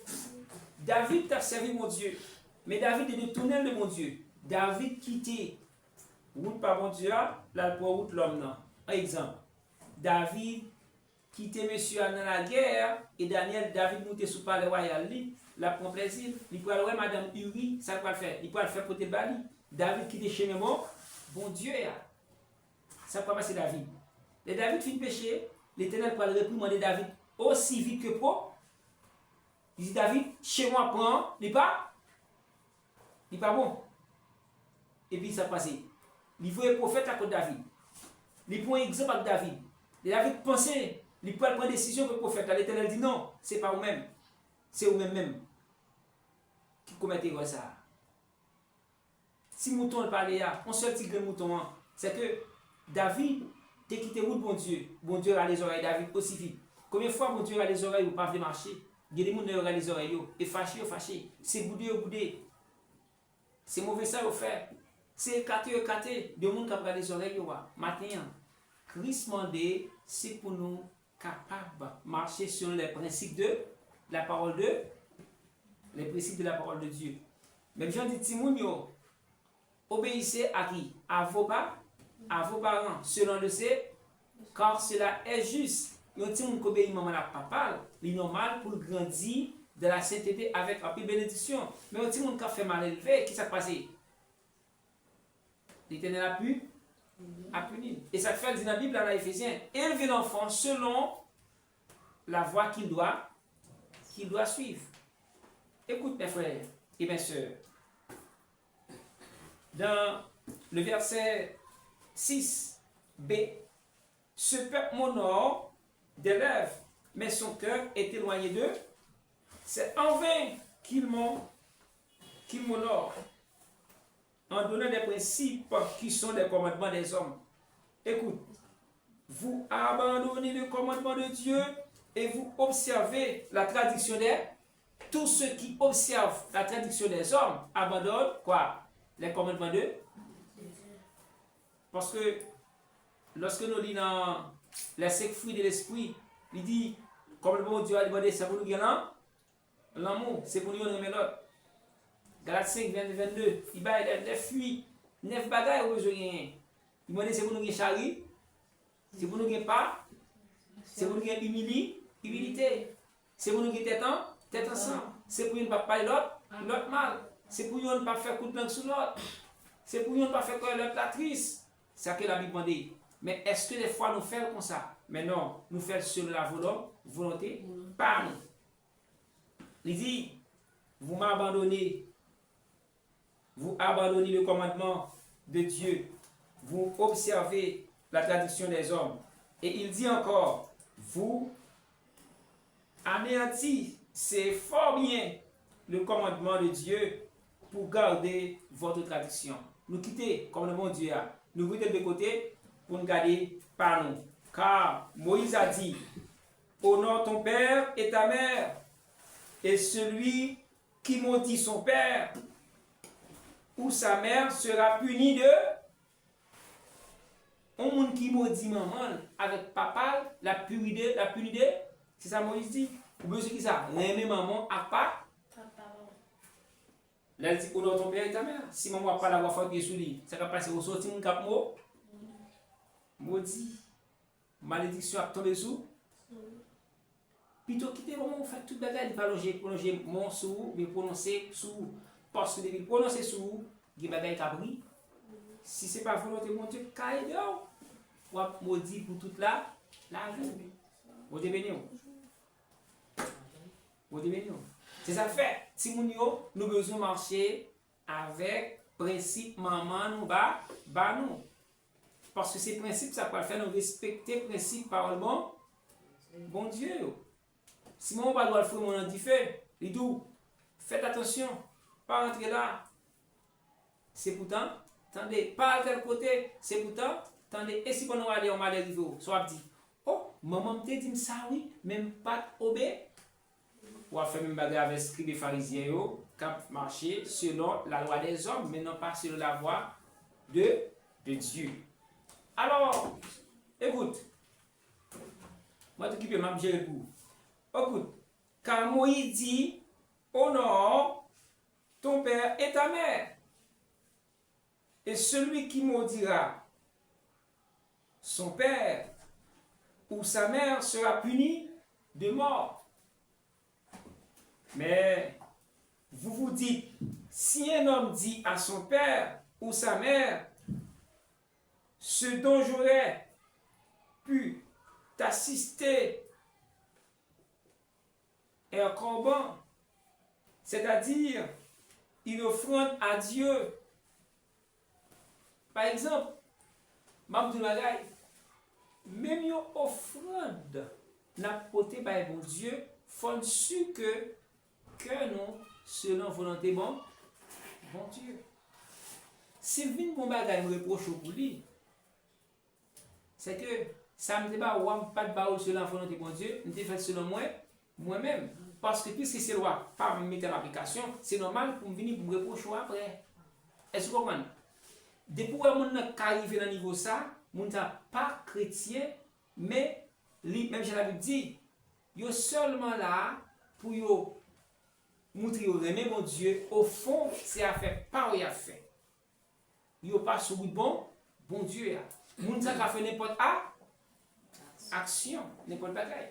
David t'a servi mon Dieu. Mais David est détourné de mon Dieu. David quitté route par mon Dieu, là pour route l'homme non. Un exemple. David quitté monsieur dans la guerre et David monté sous palais royal la prend plaisir, il peut aller madame Uri, ça va le faire. Il peut le faire côté Bali. David quitté chez moi, bon Dieu ça va passer David. Et David fit péché, l'Éternel peut le réprimander David aussi vite que pro. Il dit David, chez moi prend, il pas bon. Et puis ça passe. Il voit le prophète à côté de David. Il prend un exemple avec David. Et David pensait, il peut prendre décision que le prophète. L'Éternel dit non, c'est pas vous-même. C'est vous-même qui commettez ça. Si mouton parlait là, un seul petit mouton, c'est que David t'a quitté route bon Dieu. Bon Dieu a les oreilles, David aussi vite. Combien de fois bon Dieu a les oreilles ou pas de marcher? Il y a des gens qui ont les oreilles et fâché. C'est boudé. C'est mauvais ça au faire. C'est écarté. De monde qui a les oreilles matin. Christ mandé, c'est pour nous capables de marcher sur les principes de la parole les principes de la parole de Dieu. Même Jean dit, Timounio, obéissez à qui? À vos parents, selon le sait, car cela est juste. Yon ti moun obéit maman à papa, c'est normal pour grandir de la sainteté avec un peu de bénédiction. Mais yon ti moun qui fait mal élevé, qui s'est passé? L'Éternel a puni. Et ça fait dit dans la Bible, dans Éphésiens, élever l'enfant selon la voie qu'il doit suivre. Écoute mes frères et mes sœurs. Dans le verset 6b, ce peuple m'honore des lèvres, mais son cœur est éloigné d'eux. C'est en vain qu'il m'honore, en donnant des principes qui sont des commandements des hommes. Écoute, vous abandonnez le commandement de Dieu et vous observez la tradition des... Tous ceux qui observent la tradition des hommes abandonnent quoi? Les commandements de Dieu. Parce que lorsque nous lisons dans les 5 fruits de l'esprit, il dit, commandement de Dieu a demandé, c'est pour nous gagner l'amour, c'est pour nous aimer l'autre. Galates 5, 22, il y a des fruits, 9 bagailles où je gagne. Il m'a dit, c'est pour nous gagner charité, c'est pour nous gagner pas, c'est pour nous gagner humilité, c'est pour nous gagner tête ensemble, c'est pour nous ne pas parler l'autre mal, c'est pour nous ne pas faire coup de langue sur l'autre, c'est pour nous ne pas faire quoi l'autre la triste. C'est ce que la Bible dit. Mais est-ce que des fois nous faisons comme ça? Mais non, nous faisons selon la volonté, pas nous. Il dit, vous m'abandonnez, vous abandonnez le commandement de Dieu, vous observez la tradition des hommes. Et il dit encore, vous anéantissez fort bien le commandement de Dieu pour garder votre tradition. Nous quittons comme le monde Dieu a. Nous quittons de côté pour nous garder par nous. Car Moïse a dit, honore ton père et ta mère, et celui qui maudit son père ou sa mère sera puni de... Un monde qui maudit maman avec papa, la puni de... C'est ça Moïse dit. Ou bien c'est qui ça? L'aimer maman à pas. Là, il dit, honore ton père et ta mère. Si maman n'a pas la voix forte qui est sous lui, ça va passer au sorti mon cap mot. Maudit. Malédiction a tombé sous. Plutôt quitter vraiment, on fait toute bagarre, il va prolonger mon sous, mais prononcer sous. Parce que depuis prononcer sous, il y a des bagailles qui abri. Si ce n'est pas volonté de mon Dieu, caille dehors. Ou maudit pour toute la vie. Vous devenez où? C'est ça fait. Si nous avons besoin de marcher avec principe maman nous bah nous. Parce que ces principes, ça peut faire nous respecter les principes par le bon Dieu. Si mon pas doit faire mon fait, il dit faites attention, pas rentrer là. C'est pourtant, attendez, pas à tel côté, c'est pourtant, attendez, et si on va aller en mal arrivé, soit dit, oh, maman me dit ça oui, même pas obé. Ou à faire même bagarre avec scribes et pharisiens qui marché selon la loi des hommes, mais non pas selon la voie de Dieu. Alors, écoute, moi je t'occupe ma gérer pour. Écoute, car Moïse dit, honore ton père et ta mère, et celui qui maudira son père ou sa mère sera puni de mort. Mais vous vous dites, si un homme dit à son père ou sa mère, ce dont j'aurais pu t'assister est un corban, c'est-à-dire une offrande à Dieu. Par exemple, même une offrande n'a porté par bon Dieu, faut su que nous, selon volonté bon Dieu. Si vous mon bagage me reproche pour lui, c'est que ça me dit pas de baoul selon volonté bon Dieu, me fait selon moi-même. Parce que puisque c'est loi, pas me mettre en application, c'est normal pour me venir pour me reprocher après. Est-ce que vous comprenez? Depuis que mon arrivé dans le niveau ça, mon pas chrétien, mais même j'ai la Bible dit, yo seulement là pour yo montrer au remet mon Dieu, au fond, c'est à faire par y a fait. Yo pas sous bon, bon Dieu. Moun ça a fait n'importe action, n'importe bagaille.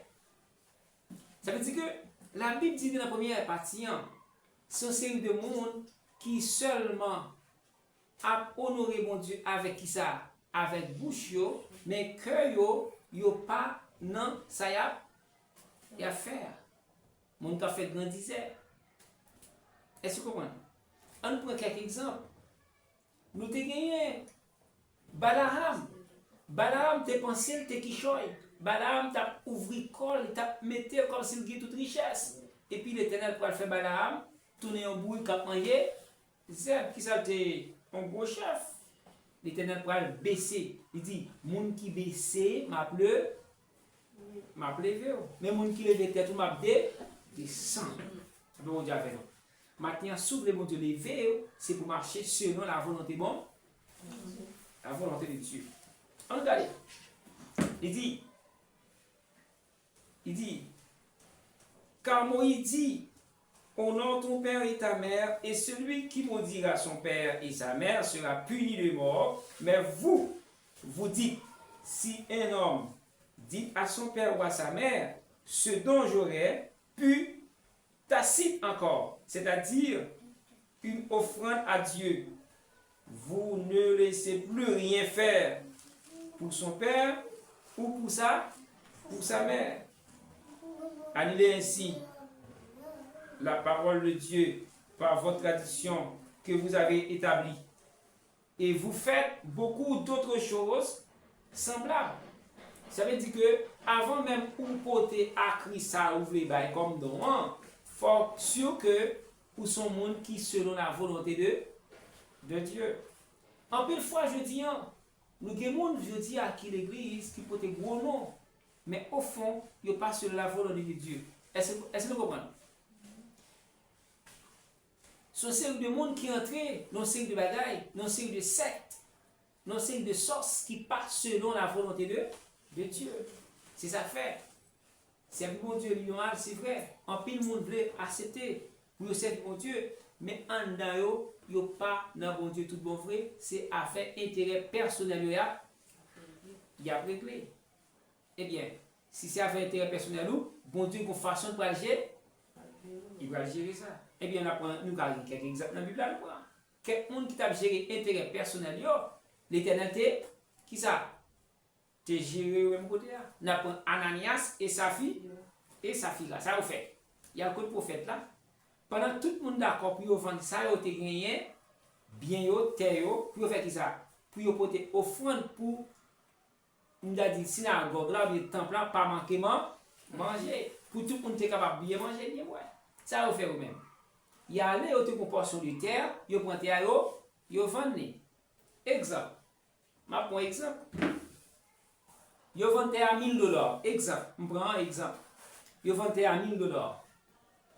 Ça veut dire que la Bible dit dans la première partie, c'est une série de monde qui seulement a honoré mon Dieu avec qui ça? Avec bouche yo, mais cœur yo pas non ça y a faire. Mon qui a fait grand disait. Est-ce que vous comprenez? On prend quelques exemples. Nous te gagné Balaam. Balaam te pensé te kichoy. Balaam t'a ouvri col, t'a metté comme s'il gagne toute richesse. Et puis l'Éternel pour faire Balaam tourner en bouille cap manger. Zeb qui ça te un gros chef. L'Éternel pour baisser. Il dit moun qui baisser m'appelle mais moun qui lève tête ou m'appelle descend. Bon Dieu avec nous. Maintenant, s'ouvre le bon Dieu levé, c'est pour marcher selon la volonté bon, la volonté de Dieu. On regarde. Il dit, car Moïse dit, honore ton père et ta mère, et celui qui maudira son père et sa mère sera puni de mort. Mais vous dites, si un homme dit à son père ou à sa mère, ce dont j'aurais pu tacite encore, c'est-à-dire une offrande à Dieu. Vous ne laissez plus rien faire pour son père ou pour sa mère. Annulez ainsi la parole de Dieu par votre tradition que vous avez établie. Et vous faites beaucoup d'autres choses semblables. Ça veut dire que avant même pour porter à Christ ça ouvre comme don, faut sûr que pour son monde qui selon la volonté de Dieu. En pile fois je dis, nous avons je dis à qui l'église qui porte gros nom, mais au fond, il pas selon la volonté de Dieu. Est-ce que vous comprenez? C'est de monde qui entre dans une série de bagailles, dans une série de sectes, dans une série de sources qui passent selon la volonté de Dieu. C'est ça fait. C'est un bon Dieu, c'est vrai. En pile monde veut accepter pour servir mon Dieu, mais en dedans, il n'y a pas dans bon Dieu tout bon vrai. C'est affaire intérêt personnel, il y a réglé. Eh bien, si c'est affaire intérêt personnel, bon Dieu, qu'on façon pour agir, il va gérer ça. Eh bien, nous avons quelques exemples dans la Bible. Quelqu'un qui t'a géré intérêt personnel, l'éternité, qui ça? Te géré au même côté là. Nous avons Ananias et sa fille là. Ça vous fait. Il y a un coup de prophète là. Pendant tout le monde d'accord pour vendre ça, vous avez gagné bien terre pour faire qui ça? Pour porter offrande pour nous a dit synagogue là, le temple là, pas manquer manger. Pour tout le monde est capable de bien manger, bien ouais. Ça vous fait vous-même. Il y a allé au une portion de terre, vous prenez terre, vous vendez. Exemple. Je prends un exemple. Vous vendez à $1000. Exemple. Je prends un exemple. Vous vendez à $1000.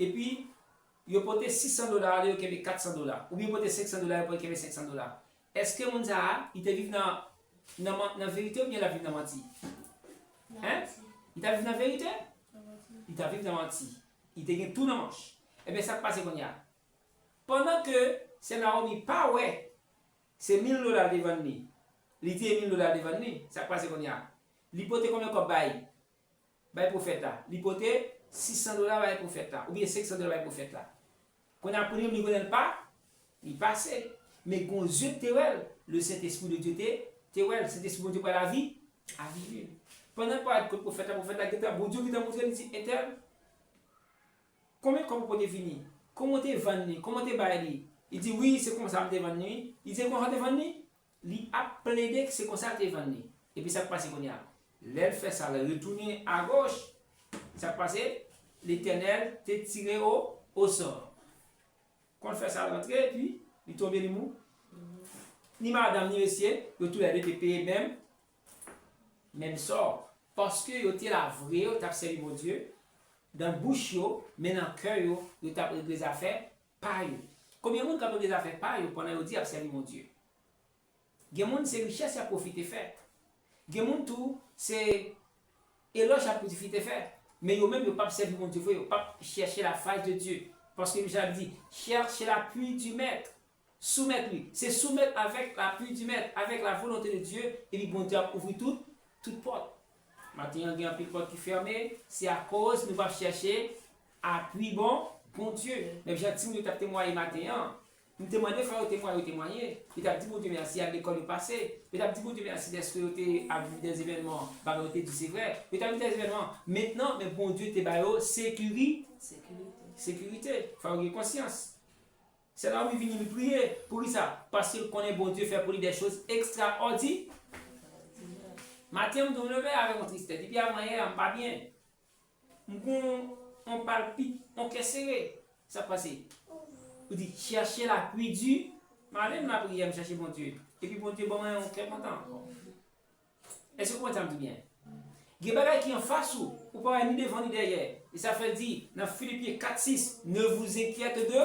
Et puis, vous portez $600, vous avez $400. Ou bien vous portez $500, vous avez $500. Est-ce que mon ça, il te vit dans la vérité ou bien la vie dans la menti? Hein? Il t'a vu dans la vérité? Il t'a vu dans la menti. Il t'a gagné tout dans la manche. Et bien, ça passe comme ça. Pendant que c'est Naomi pas ouais, c'est $1000 de vendre. Il dit $1000 de vendre, ça passe comme ça. L'hypothèque combien qu'on bail? Bail prophète là. L'hypothèque $600 bail prophète là. Ou bien $500 bail prophète là. Quand on a pris, il ne connaît pas, il passe. Mais quand Dieu t'éwèle, le Saint-Esprit de Dieu t'éwèle, le Saint-Esprit de Dieu pour la vie, à vivre. Pendant que le prophète là, bon Dieu qui t'a montré, il dit, éternel, combien vous pouvez venir? Comment tu vendu? Comment tu baillé? Il dit, oui, c'est comme ça que tu vendu. Il dit, comment tu vendu? Il a plaidé que c'est comme ça que tu vendu. Et puis ça passe comme ça. L'elle fait ça, elle retourne à gauche. Ça passe, l'Éternel t'a tiré au sort. Quand on fait ça, rentrer, puis il tombe les mous. Ni madame, ni monsieur, ils tous les deux payés même sort. Parce que ils étaient la vraie, ils ont servi mon Dieu. Dans la bouche, mais dans le cœur, ils ont réglé des affaires par eux. Combien de monde qui ont des affaires par eux pendant qu'ils disent servi mon Dieu? Il y a des gens c'est richesse à profiter faire. Il y a des gens tout c'est éloge à profiter faire. Mais eux-mêmes, ils ne peuvent pas servir mon Dieu, ils ne peuvent pas chercher la face de Dieu. Parce que Michel dit, cherchez l'appui du maître. Soumettre-lui. C'est soumettre avec l'appui du maître, avec la volonté de Dieu, et puis bon Dieu a ouvert toute porte. Maintenant, il y a un peu de porte qui est fermée, c'est à cause nous va chercher appui bon Dieu. Mais j'ai dit, nous avons témoigné matin. Nous témoignons, frère, témoigner. Il t'a dit, bon Dieu, merci à l'école passée. Il t'a dit, bon Dieu, merci d'être que tu as vu des événements. Bah, tu dit, c'est vrai. Il t'a vu des événements. Maintenant, mais bon Dieu, tu es sécurité. Sécurité. Il faut avoir conscience. C'est là où il vient nous prier. Pour ça, parce qu'il connaît bon Dieu faire pour lui des choses extraordinaires. Matin, je me lever avec mon tristesse. Et puis avant hier, on pas bien. On palpite, on est serré. Ça passe. Vous dites, cherchez l'appui du. Madame m'a prié, je chercher bon Dieu. Et puis bon Dieu, bon, on est très content. Est-ce que vous comprenez bien? Il y a des gens qui sont en face ou pas ni devant ni derrière. Et ça fait dire, dans Philippiens 4:6, ne vous inquiétez de.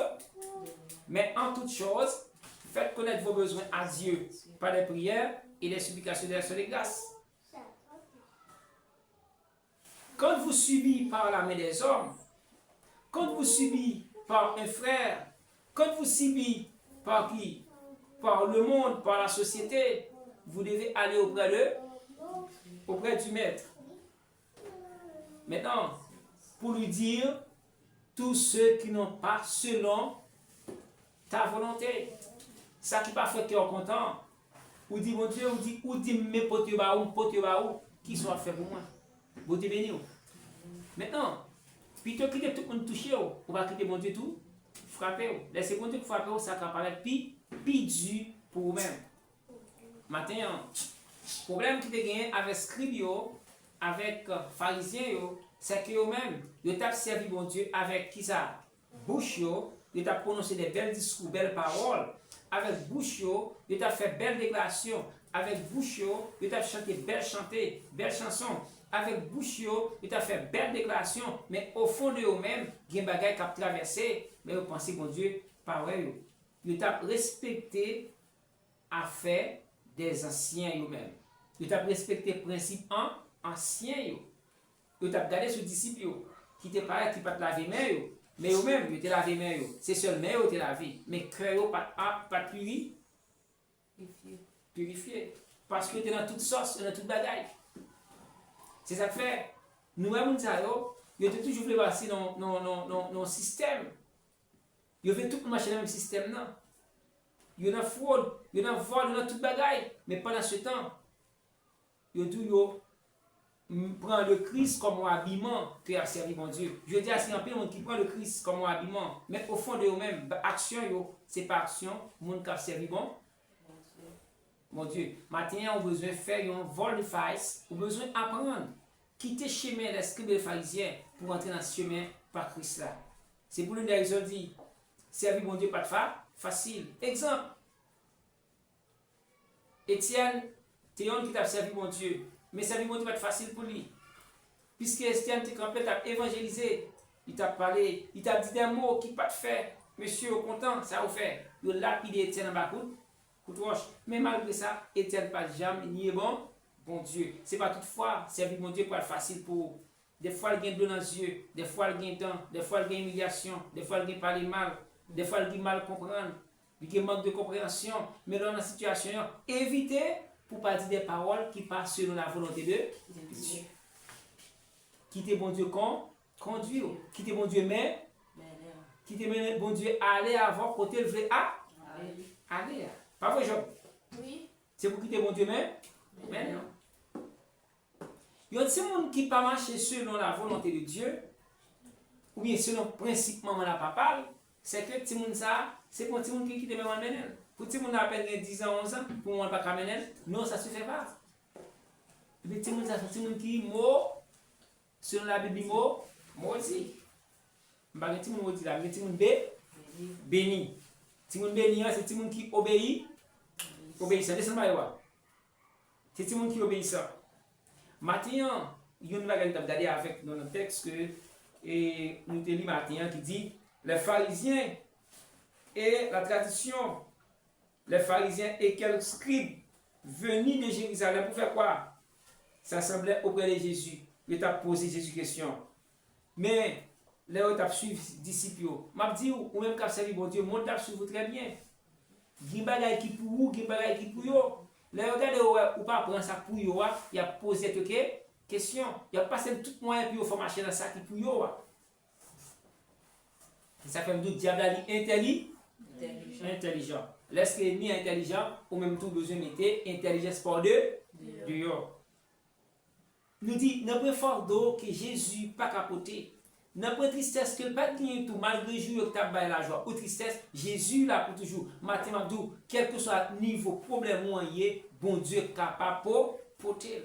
Mais en toute chose, faites connaître vos besoins à Dieu par les prières et les supplications de l'action des grâces. Quand vous subissez par la main des hommes, quand vous subissez par un frère, quand vous subissez par qui? Par le monde, par la société, vous devez aller auprès du maître. Maintenant, pour lui dire, tous ceux qui n'ont pas selon ta volonté, ça qui pas fait cœur content, ou dit mon Dieu, ou dit mes potes qui sont faits pour moi. Bon Dieu béni. Maintenant, plutôt que de tout le monde toucher, on va quitter mon Dieu tout, frapper. Laissez mon Dieu frapper, ça va paraître dur pour vous-même. Maintenant, le problème qui est gagné avec scribes, avec pharisiens, c'est que eux-mêmes, ils ont servi mon Dieu avec qui ça? Bouche, ils ont prononcé des belles discours, belles paroles. Avec bouche, ils ont fait belles déclarations. Avec bouche, ils ont chanté belles chansons. Avec bouche, ils ont fait belles déclarations. Mais au fond de eux-mêmes, il y a des bagages qui ont traversé. Mais ils pensent, mon Dieu, pareil. Ils ont respecté affaires des anciens eux-mêmes. Ils ont respecté le principe ancien. Ils ont gardé ce disciple qui était pareil, qui ne pas laver les mains. Mais eux-mêmes, ils ont lavé les mains. C'est seulement eux qui ont lavé. Mais le cœur pas purifié. Parce que tu es dans toute sauce, dans toute bagaille. C'est ça que fait. Nous-mêmes, ils ont toujours voulu passer dans le système. Ils veulent tout marcher dans le même système. Il y a fraude, il y a vol, il y a toute bagaille. Mais pendant ce temps, ils ont prend le Christ comme un habillement qui a servi mon Dieu. Je dis à ces gens qui prend le Christ comme un habillement, mais au fond de eux-mêmes, action, c'est pas action, mon qui a servi mon Dieu. Maintenant, on a besoin de faire un vol de face, on a besoin d'apprendre, quitter le chemin des scribes et des pharisiens pour entrer dans le chemin par Christ là. C'est pour l'une des raisons dit, servir mon Dieu pas de facile. Exemple, Étienne, Théon qui t'a servi mon Dieu. Mais ça ne va pas être facile pour lui. Puisque Estienne t'a campé, t'a évangélisé, il t'a parlé, il t'a dit des mots qui ne pas te faire. Monsieur, content, ça vous fait. Il a lapidé Etienne en bas coup de roche. Mais malgré ça, Etienne pas jamais nié bon Dieu. Ce n'est pas toutefois, servir mon Dieu pour être facile pour. Des fois, il y a de l'eau dans les yeux, des fois, il y a temps, des fois, il y a humiliation, des fois, il y a parler mal, des fois, il y a mal comprendre, il y a manque de compréhension. Mais dans la situation, évitez. Pour ne pas dire des paroles qui passent selon la volonté de Dieu. Quittez bon Dieu conduire. Quittez bon Dieu mais. Quittez bon Dieu aller avant côté le vrai aller. Pas vrai, Job? Oui. C'est pour quitter bon Dieu mais non. Il y a des gens qui ne pas marcher selon la volonté de Dieu, ou bien selon le principe maman la papa, c'est que ces gens ça, c'est pour ces gens qui quittent maman maintenant. Pour ces gens qui ont à peine 10 ans, 11 ans, pour moi, pas mener, non, ça ne se fait pas. Mais ces gens qui mort, selon la Bible, mort aussi. Je ne sais pas si vous dites là, mais ces gens béni. Ces gens béni, c'est ces gens qui obéissent. Obéissent, descendez-moi. C'est ces gens qui obéissent. Maintenant, il y a une bagarre que regardé avec dans le texte que nous te lit maintenant qui dit les pharisiens et la tradition. Les pharisiens et quelques scribes venus de Jérusalem pour faire quoi? S'assemblaient auprès de Jésus. Il t'a posé Jésus question. Mais là où tu suivre disciples, m'a dit ou même qui servi bon Dieu, monde t'a suivre très bien. Gi bagay qui pour vous, gi bagay qui pour yo. Là regardez ou pas prendre ça pour yo, il a posé toute question, il a passé tout moyen puis il faut marcher dans ça qui pour yo. Ça fait me dire diable est intelligent. Lorsque l'ennemi est intelligent, ou même tout besoin mettre intelligence par dehors. Nous dit, n'a pas fardeau que Jésus pas capoté. N'a pas tristesse que pas de tout, malgré jour que tu as la joie ou tristesse, Jésus là pour toujours. Mathématiquement, quel que soit le niveau, problème moyen, bon Dieu est capable pour porter.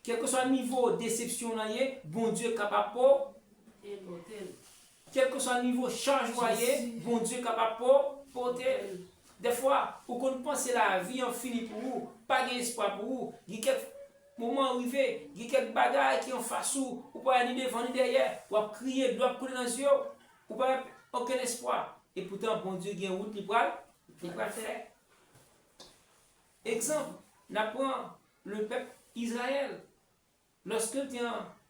Quel que soit le niveau déception, bon Dieu est capable pour porter. Quel que soit le niveau change moyen, bon Dieu est capable pour porter. Des fois, vous pensez la vie en fini pour vous, pas d'espoir pour vous, il y a quelques moments arrivés, il y a quelques bagages qui ont face ou pas aller devant ni derrière, ou à crier, doit couler dans les yeux, ou pas aucun espoir. Et pourtant, bon Dieu, il y a une route, il va le faire. Exemple, on apprend le peuple Israël. Lorsque tu es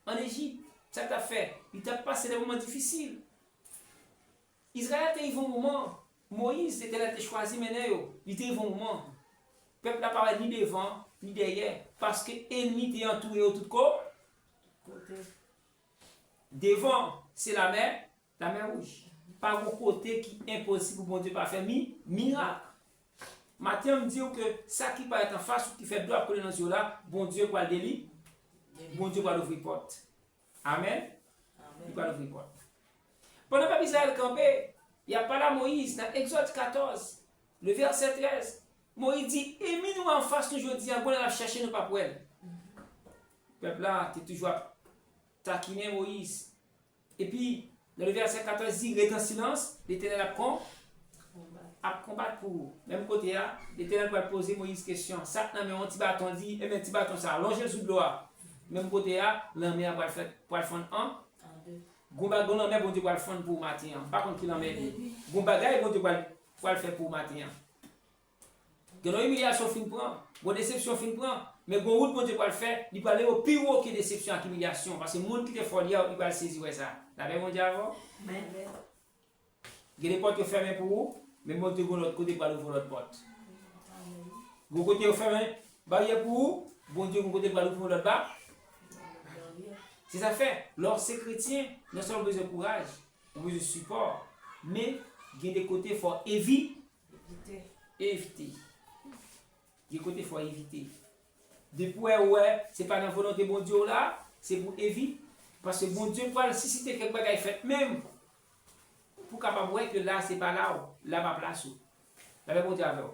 en Égypte, ça t'a fait, il t'a passé des moments difficiles. Israël était un moment. Moïse était choisi maintenant, il était un moment. Le peuple n'a pas ni devant ni derrière parce que l'ennemi était entouré de tous côtés. Devant, c'est la mer rouge. Pas un côté qui est impossible pour bon Dieu pas faire miracle. Maintenant, on me dit que ça qui peut être en face ou qui fait droit coller dans ce là, bon Dieu va le délire, bon Dieu va l'ouvrir porte. Amen. Il va l'ouvrir porte. Pendant que Israël campait, il y a pas là Moïse, dans Exode 14, le verset 13. Moïse dit, et nous en face aujourd'hui, on va chercher nos pas pour elle. Le peuple là, tu es toujours taquiné Moïse. Et puis, dans le verset 14, il dit, reste en silence, l'Éternel apprend à combattre pour vous. Même côté là, l'Éternel va poser Moïse question. Ça, non, mais on t'y bâton dit, et bien t'y bâton ça, allongez le sous de l'eau. Même côté là, l'homme va le faire pour le fondre en. Gomba gon l'homme bon Dieu va le fondre pour matin. Par contre, qu'il en met. Gomba gars, bon Dieu va le faire pour matin. Que nos humiliations fin prend, bon déception fin prend, mais bon route bon Dieu va le faire, il va aller au plus haut que déception et humiliation. Parce que le monde qui est fort, il va le saisir ça. L'avez mon Dieu avant? Il y a des portes fermées pour vous, mais bon Dieu de l'autre côté va ouvrir l'autre porte. Vous côté fermé, barrière pour vous, bon Dieu de côté va ouvrir l'autre barre. C'est ça fait. Lorsque chrétien, nous avons besoin de courage, nous avons besoin de support, mais il y a des côtés qu'il faut éviter. Il y a des côtés qu'il faut éviter. Depuis ouais, c'est pas dans la volonté de bon Dieu là, c'est pour éviter. Parce que bon Dieu peut susciter quelque chose qu'il fait même pour capable voir que là, c'est pas là, là, ma place. Là, bon Dieu avec vous.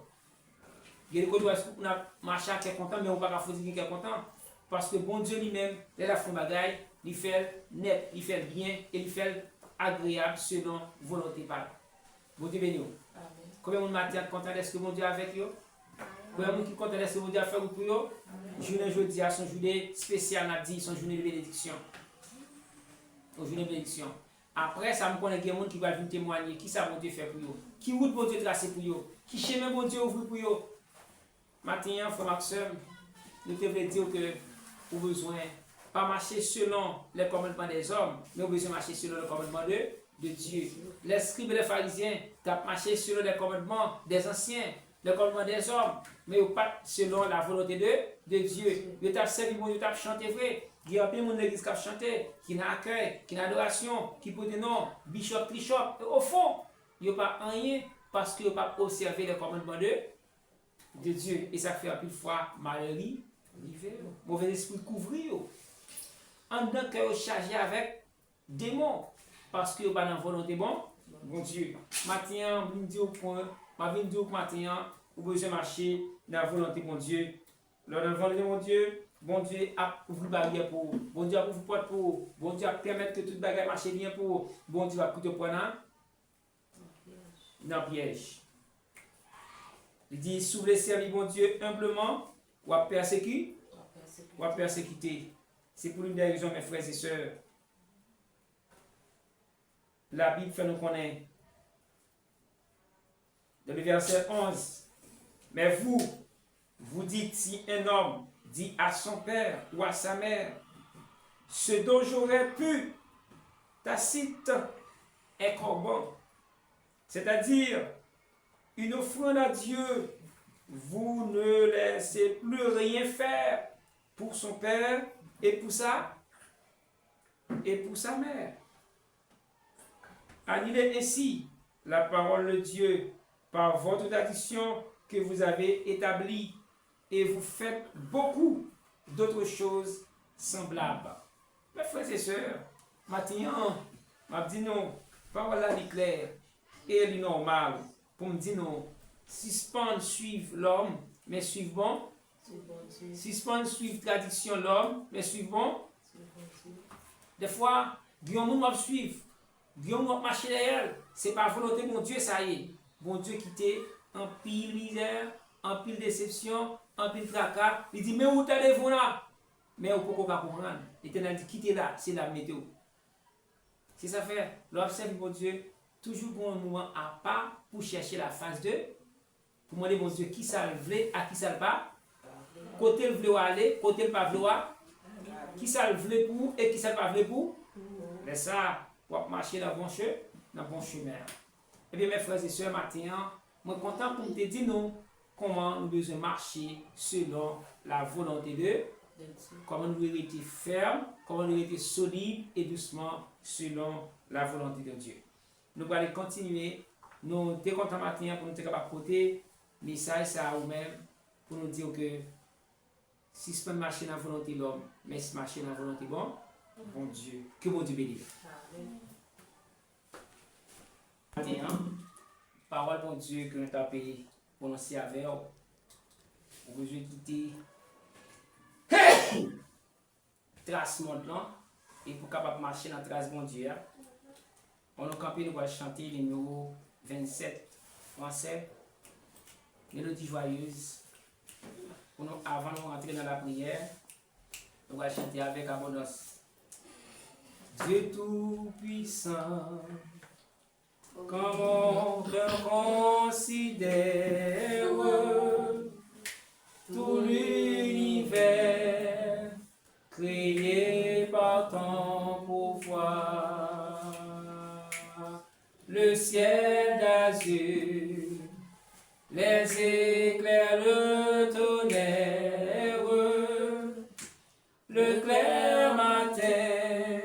Il y a des côtés où on a marché qui est content, mais on ne peut pas faire qui est content. Parce que bon Dieu lui-même, il a fait un bagage, il fait net, il fait bien et il fait agréable selon volonté par. Bon Dieu béni. Combien de monde est content d'être que bon Dieu est avec eux? Combien de monde qui est content d'être que bon Dieu a fait pour eux? Journée jeudi à son journée spéciale, on a dit, son journée de bénédiction. Son journée de bénédiction. Après, ça me connaît qu'il y a des gens qui vont venir témoigner, qui ça bon Dieu fait pour eux? Qui route bon Dieu tracé pour eux? Qui chemin bon Dieu ouvre pour eux? Maintenant, frère Maxime, nous devons dire que au besoin, pas marcher selon les commandements des hommes, mais au besoin de marcher selon le commandement de Dieu. Les scribes et les pharisiens ont marché selon les commandements des anciens, les commandements des hommes, mais pas selon la volonté de Dieu. Ils ont servi, ils ont chanté vrai. Il y a plein de monde l'église qui a chanté, qui n'a accueil, qui n'a adoration, qui peut des noms, bishop, trichop. Au fond, il n'y a pas rien parce qu'ils n'ont pas observé les commandements de Dieu. Et ça fait un peu de fois malheureux. Mauvais esprit couvrir. En tant que chargé avec démons. Parce que vous pas dans la volonté bon Dieu. Maintenant, je dis au point, je dis au matin, vous besoin marcher dans la volonté bon Dieu. Dans la volonté bon Dieu a ouvert la barrière pour vous. Bon Dieu a ouvert la porte pour vous. Bon Dieu a permettre que toute bagarre marche bien pour vous. Bon Dieu va couper au point dans le piège. Il dit, si vous voulez servir bon Dieu humblement, ou à persécuter, C'est pour une des raisons, mes frères et sœurs. La Bible fait nous connaître. Dans le verset 11. Mais vous dites, si un homme dit à son père ou à sa mère, ce dont j'aurais pu tacite et corban, c'est-à-dire une offrande à Dieu. Vous ne laissez plus rien faire pour son père et pour sa mère. Annulez ainsi la parole de Dieu par votre tradition que vous avez établie et vous faites beaucoup d'autres choses semblables. Mes frères et sœurs, maintenant, je dis non, parole là est claire et elle est normale pour me dire non. Suspendre suivre l'homme, mais suivre bon. Suspendre suivre tradition l'homme, mais suivre bon. Des fois, Guillaume va suivre, Guillaume va marcher derrière. C'est pas volonté de mon Dieu, ça y est. Bon Dieu quitté en pile misère, en pile déception, en pile tracas. Il dit, mais où allez-vous là? Mais au poco pas comprendre. Il a dit, quittez là, c'est la météo. C'est ça fait. L'observe mon Dieu, toujours bon un moment à part pour chercher la face de. Pour demander mon Dieu qui ça le veut, à qui ça le pas. Côté le veut aller, côté le pas veut. Qui ça le veut pour et qui ça le pas veut pour. Mais ça, pour marcher dans le bon chemin. Eh bien, mes frères et sœurs, maintenant, je suis content pour te dire nous comment nous devons marcher selon la volonté de Dieu. Comment nous devons être fermes, comment nous devons être solides et doucement selon la volonté de Dieu. Nous allons continuer. Nous sommes contents maintenant pour nous être capables de porter message ça à nous-mêmes pour nous dire que si ce n'est pas marcher dans la volonté de l'homme, mais si marcher dans la volonté bon Dieu, que bon Dieu bénisse. Maintenant, parole bon Dieu que nous avons prononcée avec vous, vous besoin quitter trace monde là et pour capable marcher dans trace bon Dieu. On a campé, nous allons chanter le numéro 27 français, mélodie joyeuse. Pour nous, avant de rentrer dans la prière, nous allons chanter avec abondance. Dieu tout-puissant, comme on te considère tout l'univers créé par ton pouvoir. Le ciel d'azur, les éclairs, le tonnerre, le clair matin,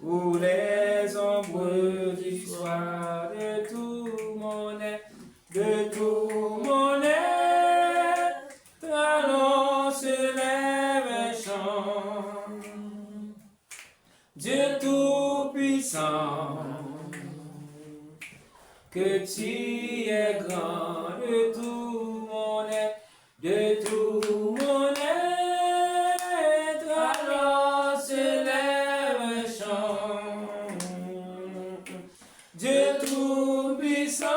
ou les ombres du soir, de tout mon être, allons se lève un chant. Dieu tout-puissant, que tu es grand de tout mon être, alors se lève un chant. Dieu tout-puissant,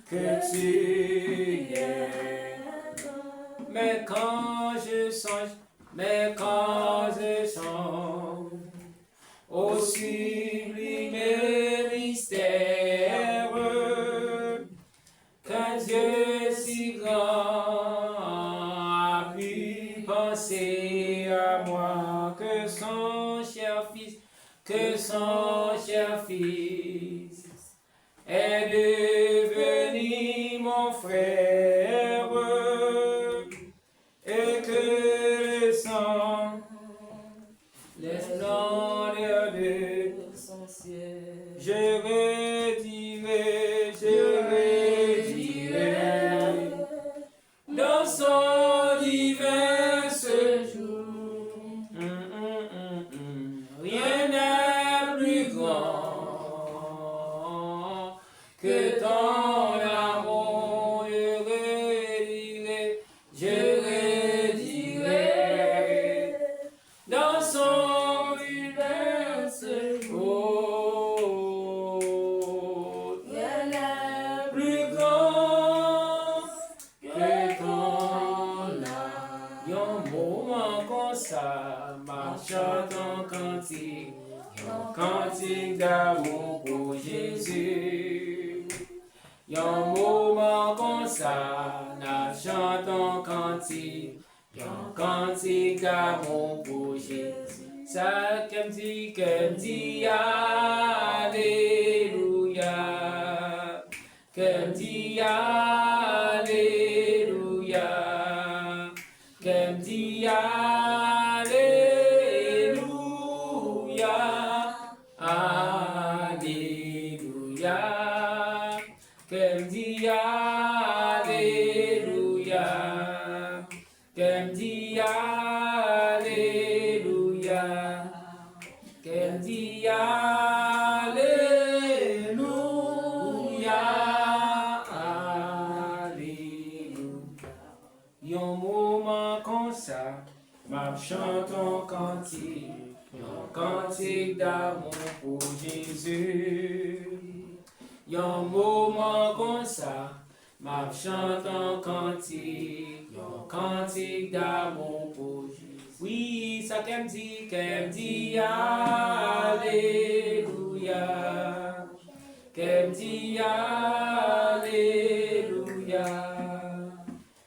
que tu es. Mais quand je songe, au sublime mystère, qu'un Dieu si grand a pu penser à moi, que son cher fils est devenu mon frère, et que le sang, les splendeurs de son ciel, je redirai dans son divin séjour. Rien n'est plus grand que ton amour, je redirai dans son divin séjour. Rien n'est plus grand que ton amour. Yon moment comme ça, marchant en cantique, yon cantique d'amour pour Jésus. Yon moment comme ça, n'a chantant cantique, yon cantique d'amour pour Jésus. Ça qu'elle dit Alléluia. Qu'elle dit Alléluia. Qu'elle dit Alléluia. Alléluia. Qu'elle dit Alléluia. Qu'elle dit Alléluia. Qu'elle dit Alléluia. Alléluia. Yon moment comme ça, ma chante un cantique, un cantique d'amour pour Jésus. Yon moment comme ça, ma chante un cantique d'amour pour Jésus. Oui, ça qu'elle dit Alléluia. Qu'elle dit Alléluia.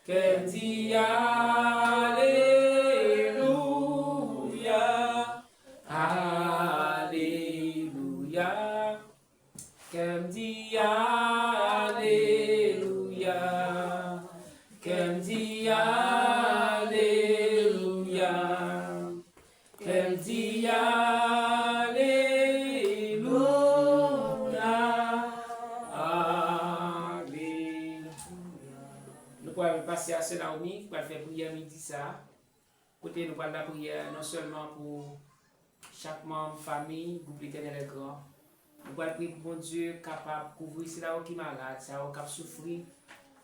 Qu'elle dit Alléluia. Alléluia. Qu'elle dit Alléluia. Qu'elle dit Alléluia. Qu'elle dit Alléluia. Alléluia. Nous pouvons passer à ce Naomi, pour faire prière midi ça. Côté nous parlons de la prière non seulement pour chaque membre, famille, groupe éternel et grand. Nous pouvons prier pour bon Dieu capable de couvrir ceux qui sont malades, ceux qui ont souffert.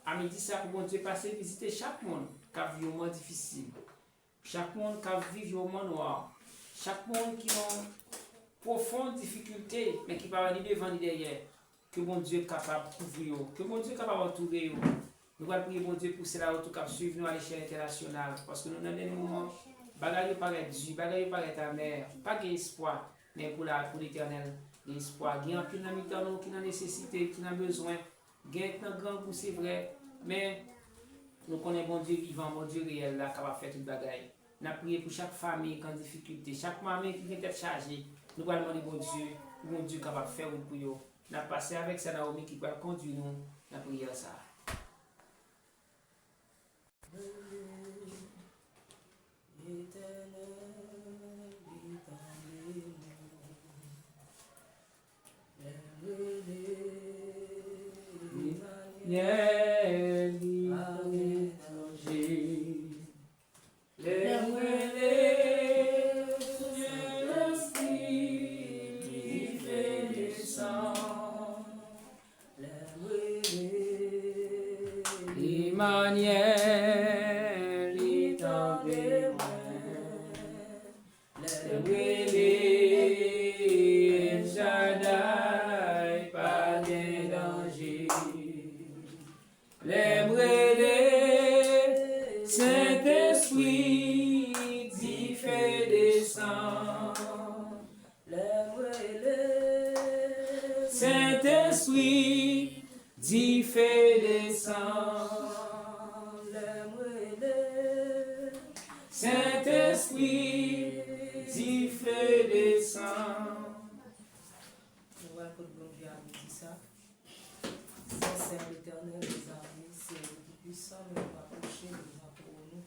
À midi ça, pour bon Dieu passer visiter chaque monde qui a vécu un moment difficile. Chaque monde qui a vécu un moment noir. Chaque monde qui a une profonde difficulté, mais qui peut ni devant ni derrière. Que bon Dieu est capable de couvrir, que bon Dieu est capable d'entourer. Nous allons prier bon Dieu pour cela tout cap suivre nous à l'échelle internationale. Parce que nous dans des moments, bagaille paraît dur, bagaille paraît amer, pas d'espoir, mais pour l'éternel, l'espoir. Il y a un qui n'a qui n'a nécessité, qui n'a besoin, il y a un grand pour c'est vrai, mais nous connaissons bon Dieu vivant, bon Dieu réel, là, qui va faire toute bagaille. Nous avons prié pour chaque famille qui est en difficulté, chaque maman qui vient d'être chargée. Nous allons demander bon Dieu capable de faire pour eux. Nous avons passé avec sa Naomi qui va conduire nous dans la prière ça. Emmanuel est tombé le Shaddai, pas de danger. Les brûlés, Saint-Esprit, dit fait descendre. Les brûlés, Saint-Esprit, dit fait descendre. Saint-Esprit, dit fait descendre. Nous allons pour bon Dieu à midi ça. Sincère l'éternel, les armées, c'est le Tout-Puissant, nous allons approcher, nous allons pour nous.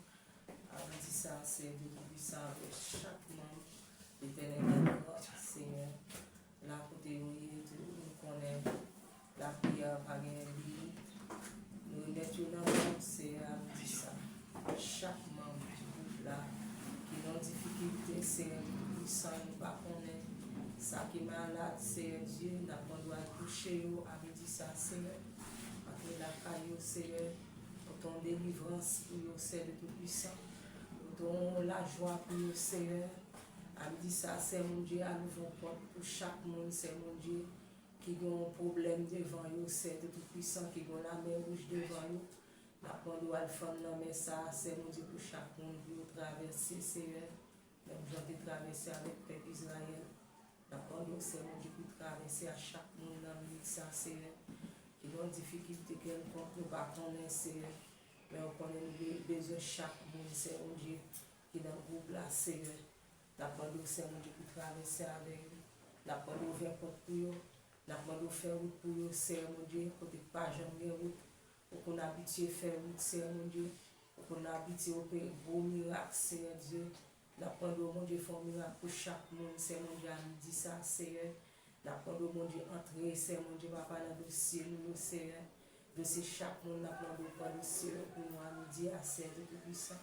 À midi ça, c'est le Tout-Puissant avec chaque membre. L'éternel, Seigneur, la côté où nous connaissons la prière par une limite. Nous mettons dans le c'est à midi ça. Chaque membre du groupe là, qui est en difficulté, c'est le Tout-Puissant, nous ne connaissons pas. Ça qui est malade, c'est Dieu, n'a pas doit toucher à midi ça, Seigneur. Après la caillou, Seigneur, pour ton délivrance, pour le Seigneur de Tout-Puissant, pour ton la joie pour le Seigneur. À midi ça, c'est mon Dieu, à nouveau pour chaque monde, c'est mon Dieu, qui a un problème devant eux, c'est de Tout-Puissant, qui a la mer rouge devant eux. La pointe de Alphon, mais ça, c'est mon Dieu pour chaque monde, pour traverser, Seigneur. Même j'en ai traversé avec le peuple Israël. La pointe c'est mon Dieu pour traverser à chaque monde dans le ça, Seigneur. Qui ont une difficulté quelconque, nous ne connaissons pas, Seigneur. Mais on connaît besoin de chaque monde, c'est mon Dieu, qui est dans le groupe là, Seigneur. N'a demandé au Seigneur mon Dieu pour traverser avec eux. N'a demandé ouvrir porte pour eux. N'a demandé faire route pour eux, Seigneur mon Dieu, côté pas jamais route. Pour qu'on habitue faire route, Seigneur mon Dieu. Pour qu'on habitue au pays, beau miracle, Seigneur Dieu. N'a demandé au mon Dieu faire un miracle pour chaque monde, Seigneur mon Dieu, à midi ça, Seigneur. N'a demandé au mon Dieu entrer, Seigneur mon Dieu, papa, dans le dossier, nous, Seigneur. Dossier chaque monde, n'a demandé au dossier pour nous à midi à Seigneur de puissant.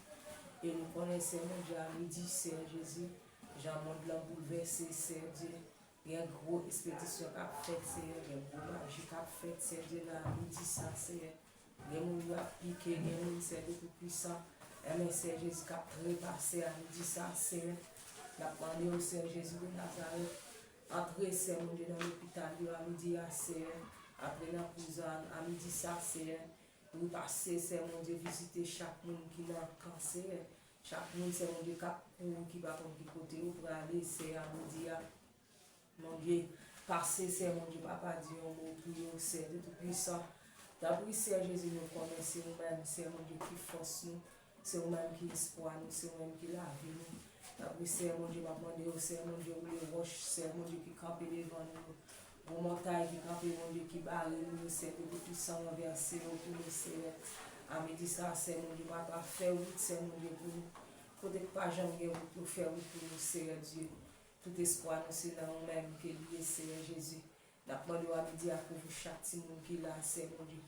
Et nous connaissons, mon Dieu, à midi, Seigneur Jésus. Jean-Monde l'a bouleversé, Seigneur Dieu. Il y a une grosse expédition qui a fait, Seigneur. Il y a une grosse magie qui a fait, Seigneur Dieu, là, à midi, ça, Seigneur. Il y a un monde qui a piqué, il y a un monde, Seigneur, de puissant. Et mais Seigneur Jésus qui a repassé à midi, ça, Seigneur. La demandé au Seigneur Jésus de Nazareth. Entrez, Seigneur, mon Dieu, dans l'hôpital, à midi, à Seigneur. Après la prison, à midi, ça, Seigneur. Vous passez, Seigneur, mon Dieu, visiter chaque monde qui a un cancer. Chaque monde, c'est mon Dieu, qui va comme qui côté ou pour aller, c'est à midi, mon Dieu, passer, c'est mon Dieu, papa, Dieu, on mot pour vous, c'est de tout puissant. D'abord, c'est Jésus, nous connaissons nous-mêmes, c'est mon Dieu qui force nous, c'est nous-mêmes qui espoir nous, c'est nous-mêmes qui lave nous. D'abord, c'est mon Dieu, c'est mon Dieu, où les roches, c'est mon Dieu qui campe devant nous. Vos montagnes qui campe, mon Dieu, qui barre nous, c'est de tout puissant, renverser nous pour nous, c'est. À midi, ça, c'est mon Dieu, papa, faire route, c'est mon Dieu pour nous. Peut-être pas jamais pour faire route pour nous, Seigneur Dieu. Tout espoir, nous, c'est dans nous-mêmes qui est lié, Seigneur Jésus. N'a pas de à midi à couvrir chaque petit monde qui est là, c'est mon Dieu.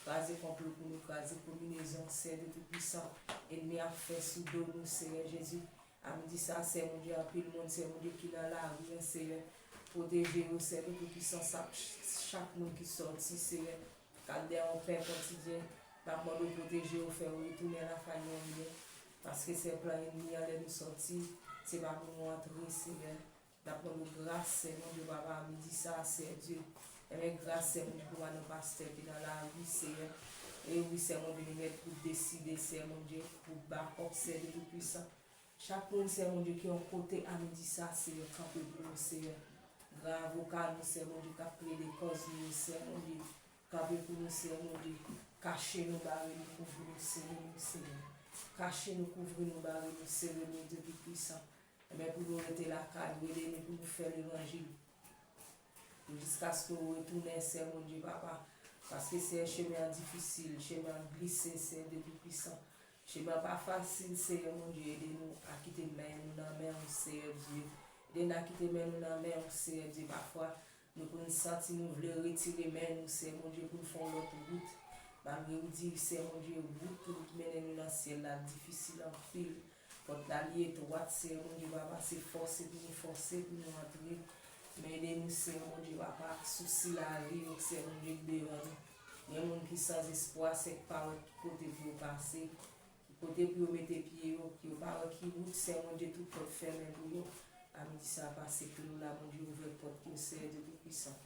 Craser complot pour nous, craser combinaison, c'est de tout puissant. Ennemi a fait sous dos nous, Seigneur Jésus. À midi, ça, c'est mon Dieu, après le monde, c'est mon Dieu qui est dans la rue, Seigneur. Protéger nous, c'est de tout puissant, chaque monde qui sortit, Seigneur. Calder en paix quotidien. D'abord, nous protéger, nous faire retourner la famille, parce que c'est plein ennemi à nous sortir, c'est pas pour nous entrer, Seigneur. D'abord, nous grâce, Seigneur, Dieu, papa, me dit ça, c'est Dieu. Et mais grâce, Seigneur, Dieu, pour nos pasteurs qui dans la vie, Seigneur. Et oui, Seigneur, Dieu, nous mettre pour décider, Seigneur, Dieu, pour battre, Seigneur, de tout puissant. Chaque monde, Seigneur, Dieu, qui est en côté, à me dit ça, Seigneur, campé pour nous, Seigneur. Grand avocat, nous, Seigneur, Dieu, qui a pris les causes, nous, Seigneur, Dieu, campé pour nous, Seigneur, Dieu. Cachez-nous, barrez nous, couvrez nous, serrez-nous, Seigneur. Cachez-nous, couvrez nous, barrez nous, serrez-nous, Dieu tout puissant. Mais pour nous rester la caille, aidez-nous pour nous faire l'évangile. Jusqu'à ce que vous retournez, c'est mon Dieu, papa. Parce que c'est un chemin difficile, un chemin glissé, c'est de tout puissant. Chemin pas facile, c'est mon Dieu, aidez-nous à quitter nous dans la main, c'est Dieu. Aidez-nous à quitter nous dans la main, c'est Dieu. Parfois, nous pouvons sentir, nous voulons retirer nous, c'est mon Dieu, pour nous faire l'autre route. Malgré vous dire, c'est mon Dieu, vous pour nous mener nous dans le ciel, là, difficile en fil. Quand l'allié droite, c'est mon Dieu, papa, c'est forcer pour nous forcer, pour nous entrer. Mais aidez-nous, c'est mon Dieu, papa, souci la vie, c'est mon Dieu, devant nous. Il y a des gens qui sans espoir, c'est parole qui côté pour passer, qui côté pour mettre pieds, qui parole qui route, c'est mon Dieu, tout porte fermé pour nous. À midi, ça va passer que nous, là, mon Dieu, ouvre porte qui c'est de tout puissant.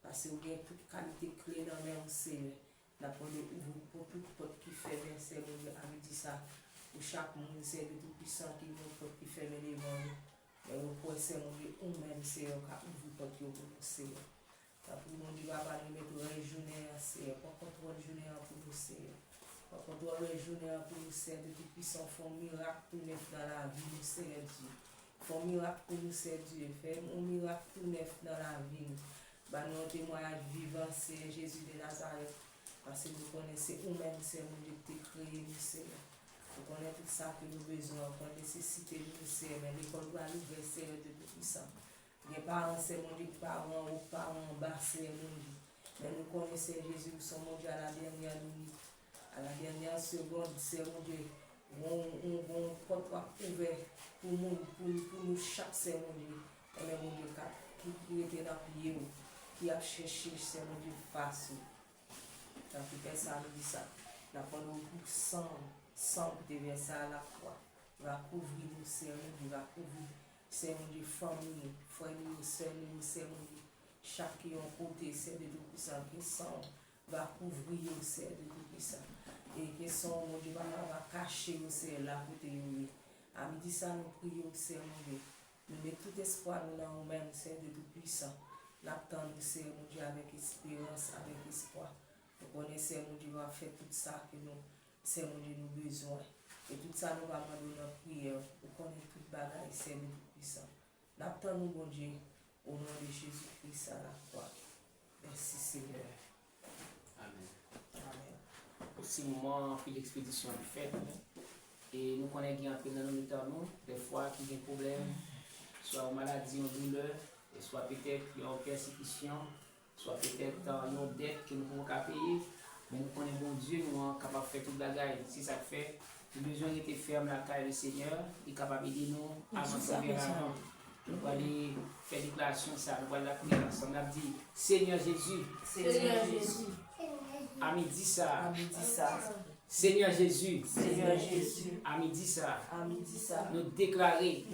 Parce que vous avez toute qualité clé dans le même Seigneur. La porte ouvre pour toute porte qui ferme, c'est mon Dieu, à midi, ça. Pour chaque monde, c'est de tout puissant qui nous porte qui ferme devant nous. Mais vous pouvez, c'est mon Dieu, ou même, c'est un cas ouvre porte qui ouvre pour Seigneur. Pour mon Dieu, va nous mettre une journée à Seigneur. Pas contrôle journée pour nous, Seigneur. Pas contrôle journée pour nous, Seigneur, de tout puissant. Font miracle tout neuf dans la vie, nous, Seigneur Dieu. Font miracle pour nous, Seigneur Dieu. Fais un miracle tout neuf dans la vie. Bah, nous, témoignage vivant, c'est Jésus de Nazareth. Parce que vous connaissez vous-même, c'est mon Dieu qui t'a créé, nous, Seigneur. Vous connaissez tout ça que nous avons besoin, qu'on nécessite, nous, Seigneur. Mais l'école doit l'ouvrir, Seigneur, de tout puissant. Les parents, c'est mon Dieu, parents ou parents en bas, c'est mon Dieu. Mais nous connaissons Jésus, son mon Dieu, à la dernière minute, à la dernière seconde, c'est mon Dieu. On porte ouvert pour nous chaque, c'est mon Dieu. Et mon Dieu, qui était dans le pied, qui a cherché, c'est mon Dieu, facile. Quand tu fais ça, nous dit ça. La parole pour sang qui devient ça à la croix. Va couvrir nous, c'est mon Dieu, va couvrir. C'est mon Dieu, famille, frère, c'est mon Dieu. Chaque côté, c'est de tout puissant. Qui sang va couvrir, c'est de tout puissant. Et qui sang, mon Dieu, va cacher, c'est là côté. À midi, ça, nous prions, c'est mon Dieu. Nous mettons tout espoir dans nous-mêmes, c'est de tout puissant. L'attendre, c'est mon Dieu, avec espérance, avec espoir. Nous connaissons, mon Dieu, va faire tout ça que nous, c'est mon Dieu, nous besoin. Et tout ça, nous allons demander notre prière pour connaître toute bagaille, c'est le puissant. N'attendons, bon Dieu, au nom de Jésus-Christ à la croix. Merci Seigneur. Amen. Amen. Aussi, moment, puis l'expédition est faite. Et nous connaissons qu'il y a un peu dans nous, des fois, qu'il y a des problèmes, soit en maladie, en douleur, et soit peut-être en persécution, soit peut-être dans une dette que nous pouvons pas payer. Mais nous connaissons bon Dieu, nous sommes capables de faire toute la bagaille. Si ça fait, nous besoin d'être ferme la caille du Seigneur, il est capable d'aider nous à avancer vers l'avant. Nous allons aller faire déclaration ça, nous allons la prière ensemble. On dit, Seigneur Jésus, Seigneur Jésus, à midi ça, à midi ça. Seigneur Jésus, Seigneur Jésus, à midi ça, à midi ça. nous déclarer,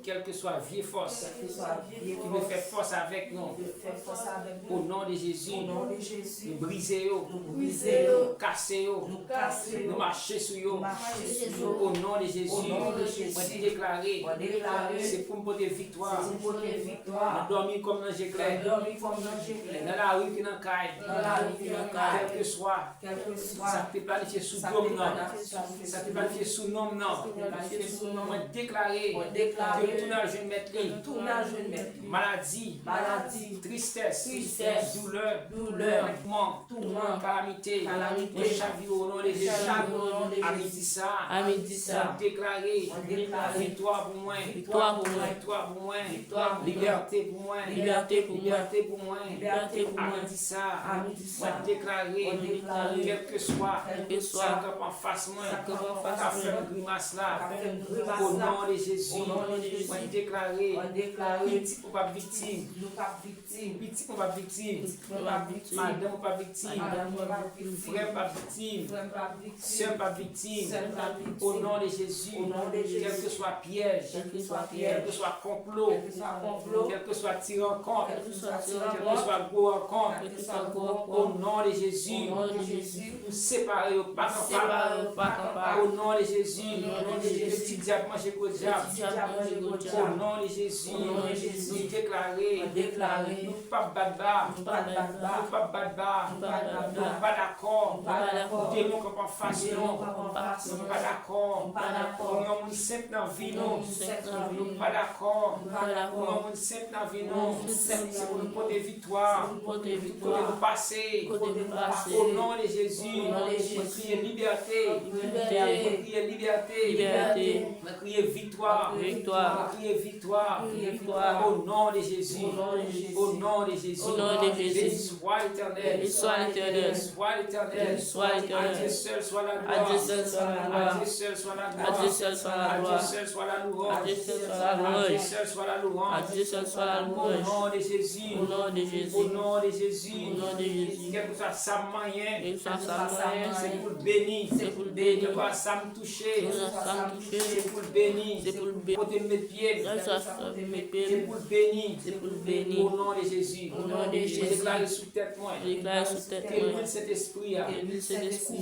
quelle que soit vieille force, Quelle que soit vieille qui nous fait force avec nous, de faire force avec au nous. nom de Jésus, Au nom de Jésus, nous briser, nous briser, nous casser, nous casser, nous marcher sur nous eux. marcher sur Au nous. nom de Jésus, Au nom de Jésus, moi déclarer, moi déclarer, c'est pour me porter victoire. c'est pour les Nous victoires. dormir comme dans l'éclair, Nous dormir comme dans dans l'éclair. la rue qui dans la caille, Dans la rue qui dans la caille. quel que soit, Quel que ça soit, peut planifier sous ça nom, peut non. planifier Ça peut planifier sous nom, non. planifier sous nom. Moi déclarer Moi que déclarer tout l'argent de mettre que tout l'argent de mettre maladie, maladie, tristesse, tristesse, douleur, douleur, tourment, tourment, calamité, calamité, moi chavire au nom de Jésus. chavire au nom de À Jésus. midi ça, À midi ça, moi déclarer moi déclarer victoire pour moi, victoire pour moi, victoire pour moi, victoire pour moi, liberté pour moi, liberté pour moi, liberté pour moi, liberté pour à moi. midi ça, À midi ça, moi déclarer moi déclarer quel que soit, quel que soit, ça camp en face moi, ça camp en face qu'a moi, fait une grimace là, qu'a fait une grimace au là, nom de Jésus, au nom de Jésus, moi déclarer moi déclarer petit ou pas victime, nous pas victime, petit ou pas victime, nous pas victime, madame ou pas victime, madame pas victime, frère pas victime, frère pas victime, sœur pas victime, sœur pas victime, au nom de Jésus, au nom de Jésus, quel que soit piège, quel que soit quel piège, que soit complot, quel que soit complot, quel que soit tir en compte, quel que soit tir quel en que soit gros en compte, quel que soit gros au nom de Jésus, au nom de Jésus, nous séparer au pas séparer au pas capable, au nom de Jésus, au nom de Jésus, le petit diable manger au diable, petit diable manger au au diable, nom de Jésus, au nom de Jésus, nous déclarer, nous déclarer, nous pas battre bas, nous pas battre bas, nous pas battre bas, nous pas battre nous bas, pas d'accord, nous pas d'accord, démon qu'on pas face démon non, qu'on pas face, nous pas d'accord, nous pas d'accord, nous sommes simple dans la vie nous non, sommes nous pas d'accord, nous pas d'accord, nous sommes simple dans la vie non, nous sommes c'est pour nous porter victoire, pour des pour victoires, nous passer, pour nous passer, au nom de Jésus, au nom de nous Jésus, crier liberté, liberté, nous crier liberté, liberté, nous crier victoire, victoire, nous crier victoire, victoire, au nom de Jésus, au nom de Jésus, au nom de Jésus, au nom de Jésus. béni soit l'Éternel, Béni soit l'Éternel, béni soit l'Éternel, béni soit l'Éternel. à Dieu seul soit la à gloire, Dieu seul soit la à gloire, Dieu seul soit la à gloire, Dieu seul soit la à Dieu gloire, seul soit la à louange, Dieu seul soit la à Dieu louange, seul soit la à louange, Dieu seul soit la au louange, nom de Jésus, au nom de au Jésus, nom de Jésus, au nom de Jésus, quel que soit sa moyen, et ça c'est moyen, pour le bénir, c'est pour le quel bénir, que soit ça me toucher, que ça me touche, c'est pour le bénir, c'est pour le bénir, pour mes pieds, que ça mes c'est pieds, pour le bénir, c'est pour le au bénir, nom de Jésus, au nom de je Jésus, déclare sous tête moi, je déclare sous tête que moi, cet esprit a, que cet esprit,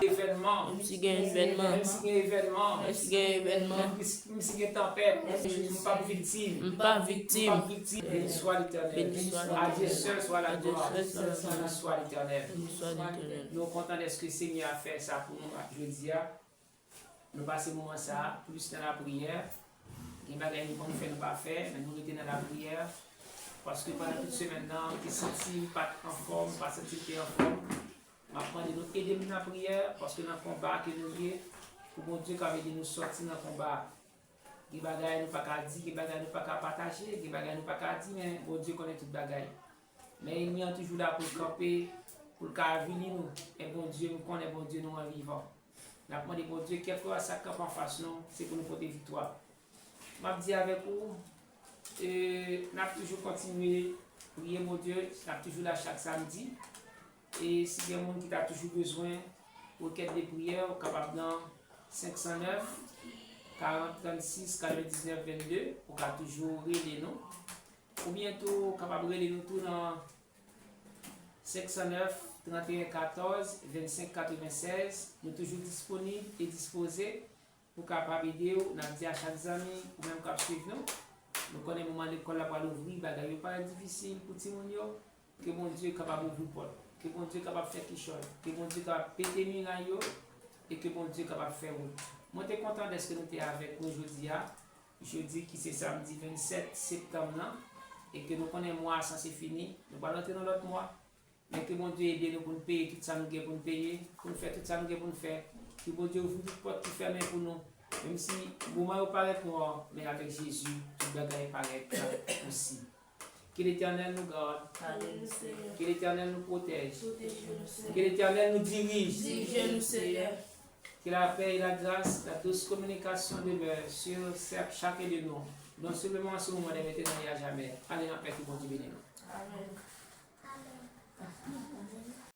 événement, même si il y a un événement, même si il y a événement, même si il y a un événement, même si il y a tempête, je ne suis pas victime. je ne suis pas victime, Béni soit l'Éternel. Béni soit À Dieu seul soit la à Dieu gloire. seul soit la gloire. Béni soit l'Éternel. béni soit l'Éternel. Nous sommes contents de ce que le Seigneur a fait ça pour nous. Je dis, nous passons ce moment ça plus dans la prière. Il y a des choses qu'on fait, nous pas faire, mais nous étions dans la prière. Parce que pendant toute semaine, nous ne senti pas en forme, pas senti en forme. Maintenant, nous aider dans la prière parce que dans le combat que nous avons, pour mon Dieu qui avait dit nous sortir dans le combat. Des bagailles nous pas dire, des bagailles nous pas partager, des bagailles nous pas dire, mais bon Dieu connaît toutes bagailles. Mais il est toujours là pour camper, pour venir nous. Et bon Dieu nous connaît, bon Dieu nous en vivant. Nous avons demandé bon Dieu, quel que soit ça camp en face nous, c'est pour nous porter victoire. Je dis avec vous, nous avons toujours continué à prier mon Dieu, nous avons toujours là chaque samedi. Et si il y a des gens qui ont toujours besoin pour quête de prière, capable dans 509 40 36 99 22 pour toujours relire nous. Ou bientôt capable de relire nous tout dans 509 31 14 25 96. Nous toujours disponibles et disposés pour capable aider nous. Nous dit à chaque ami ou même capable suivre nous. Nous connaissons le moment de l'école pour l'ouvrir, bagaille pas difficile pour tout le monde. Que mon Dieu est capable d'ouvrir porte. Que mon Dieu est capable de faire quelque chose. Que mon Dieu est capable de péter muraille. et que bon Dieu est capable de faire. Moi, je suis content d'être que nous sommes avec nous aujourd'hui. Jeudi qui c'est samedi 27 septembre là, et que nous connaissons mois, ça c'est fini. Nous allons rentrer dans l'autre mois. Mais que bon Dieu aide nous pour nous payer tout ça nous avons pour nous payer, pour nous faire tout ça nous avons pour nous faire. Que bon Dieu ouvre toute porte qui ferme pour nous. Même si le moment paraît noir, mais avec Jésus, tout le bagage paraît aussi. Que l'Éternel nous garde, que l'Éternel nous protège, que l'Éternel nous dirige, que la paix et la grâce, la douce communication demeure sur chacun de nous, non seulement en ce moment, mais maintenant et à jamais. Allez en paix, que bon Dieu bénisse. Amen.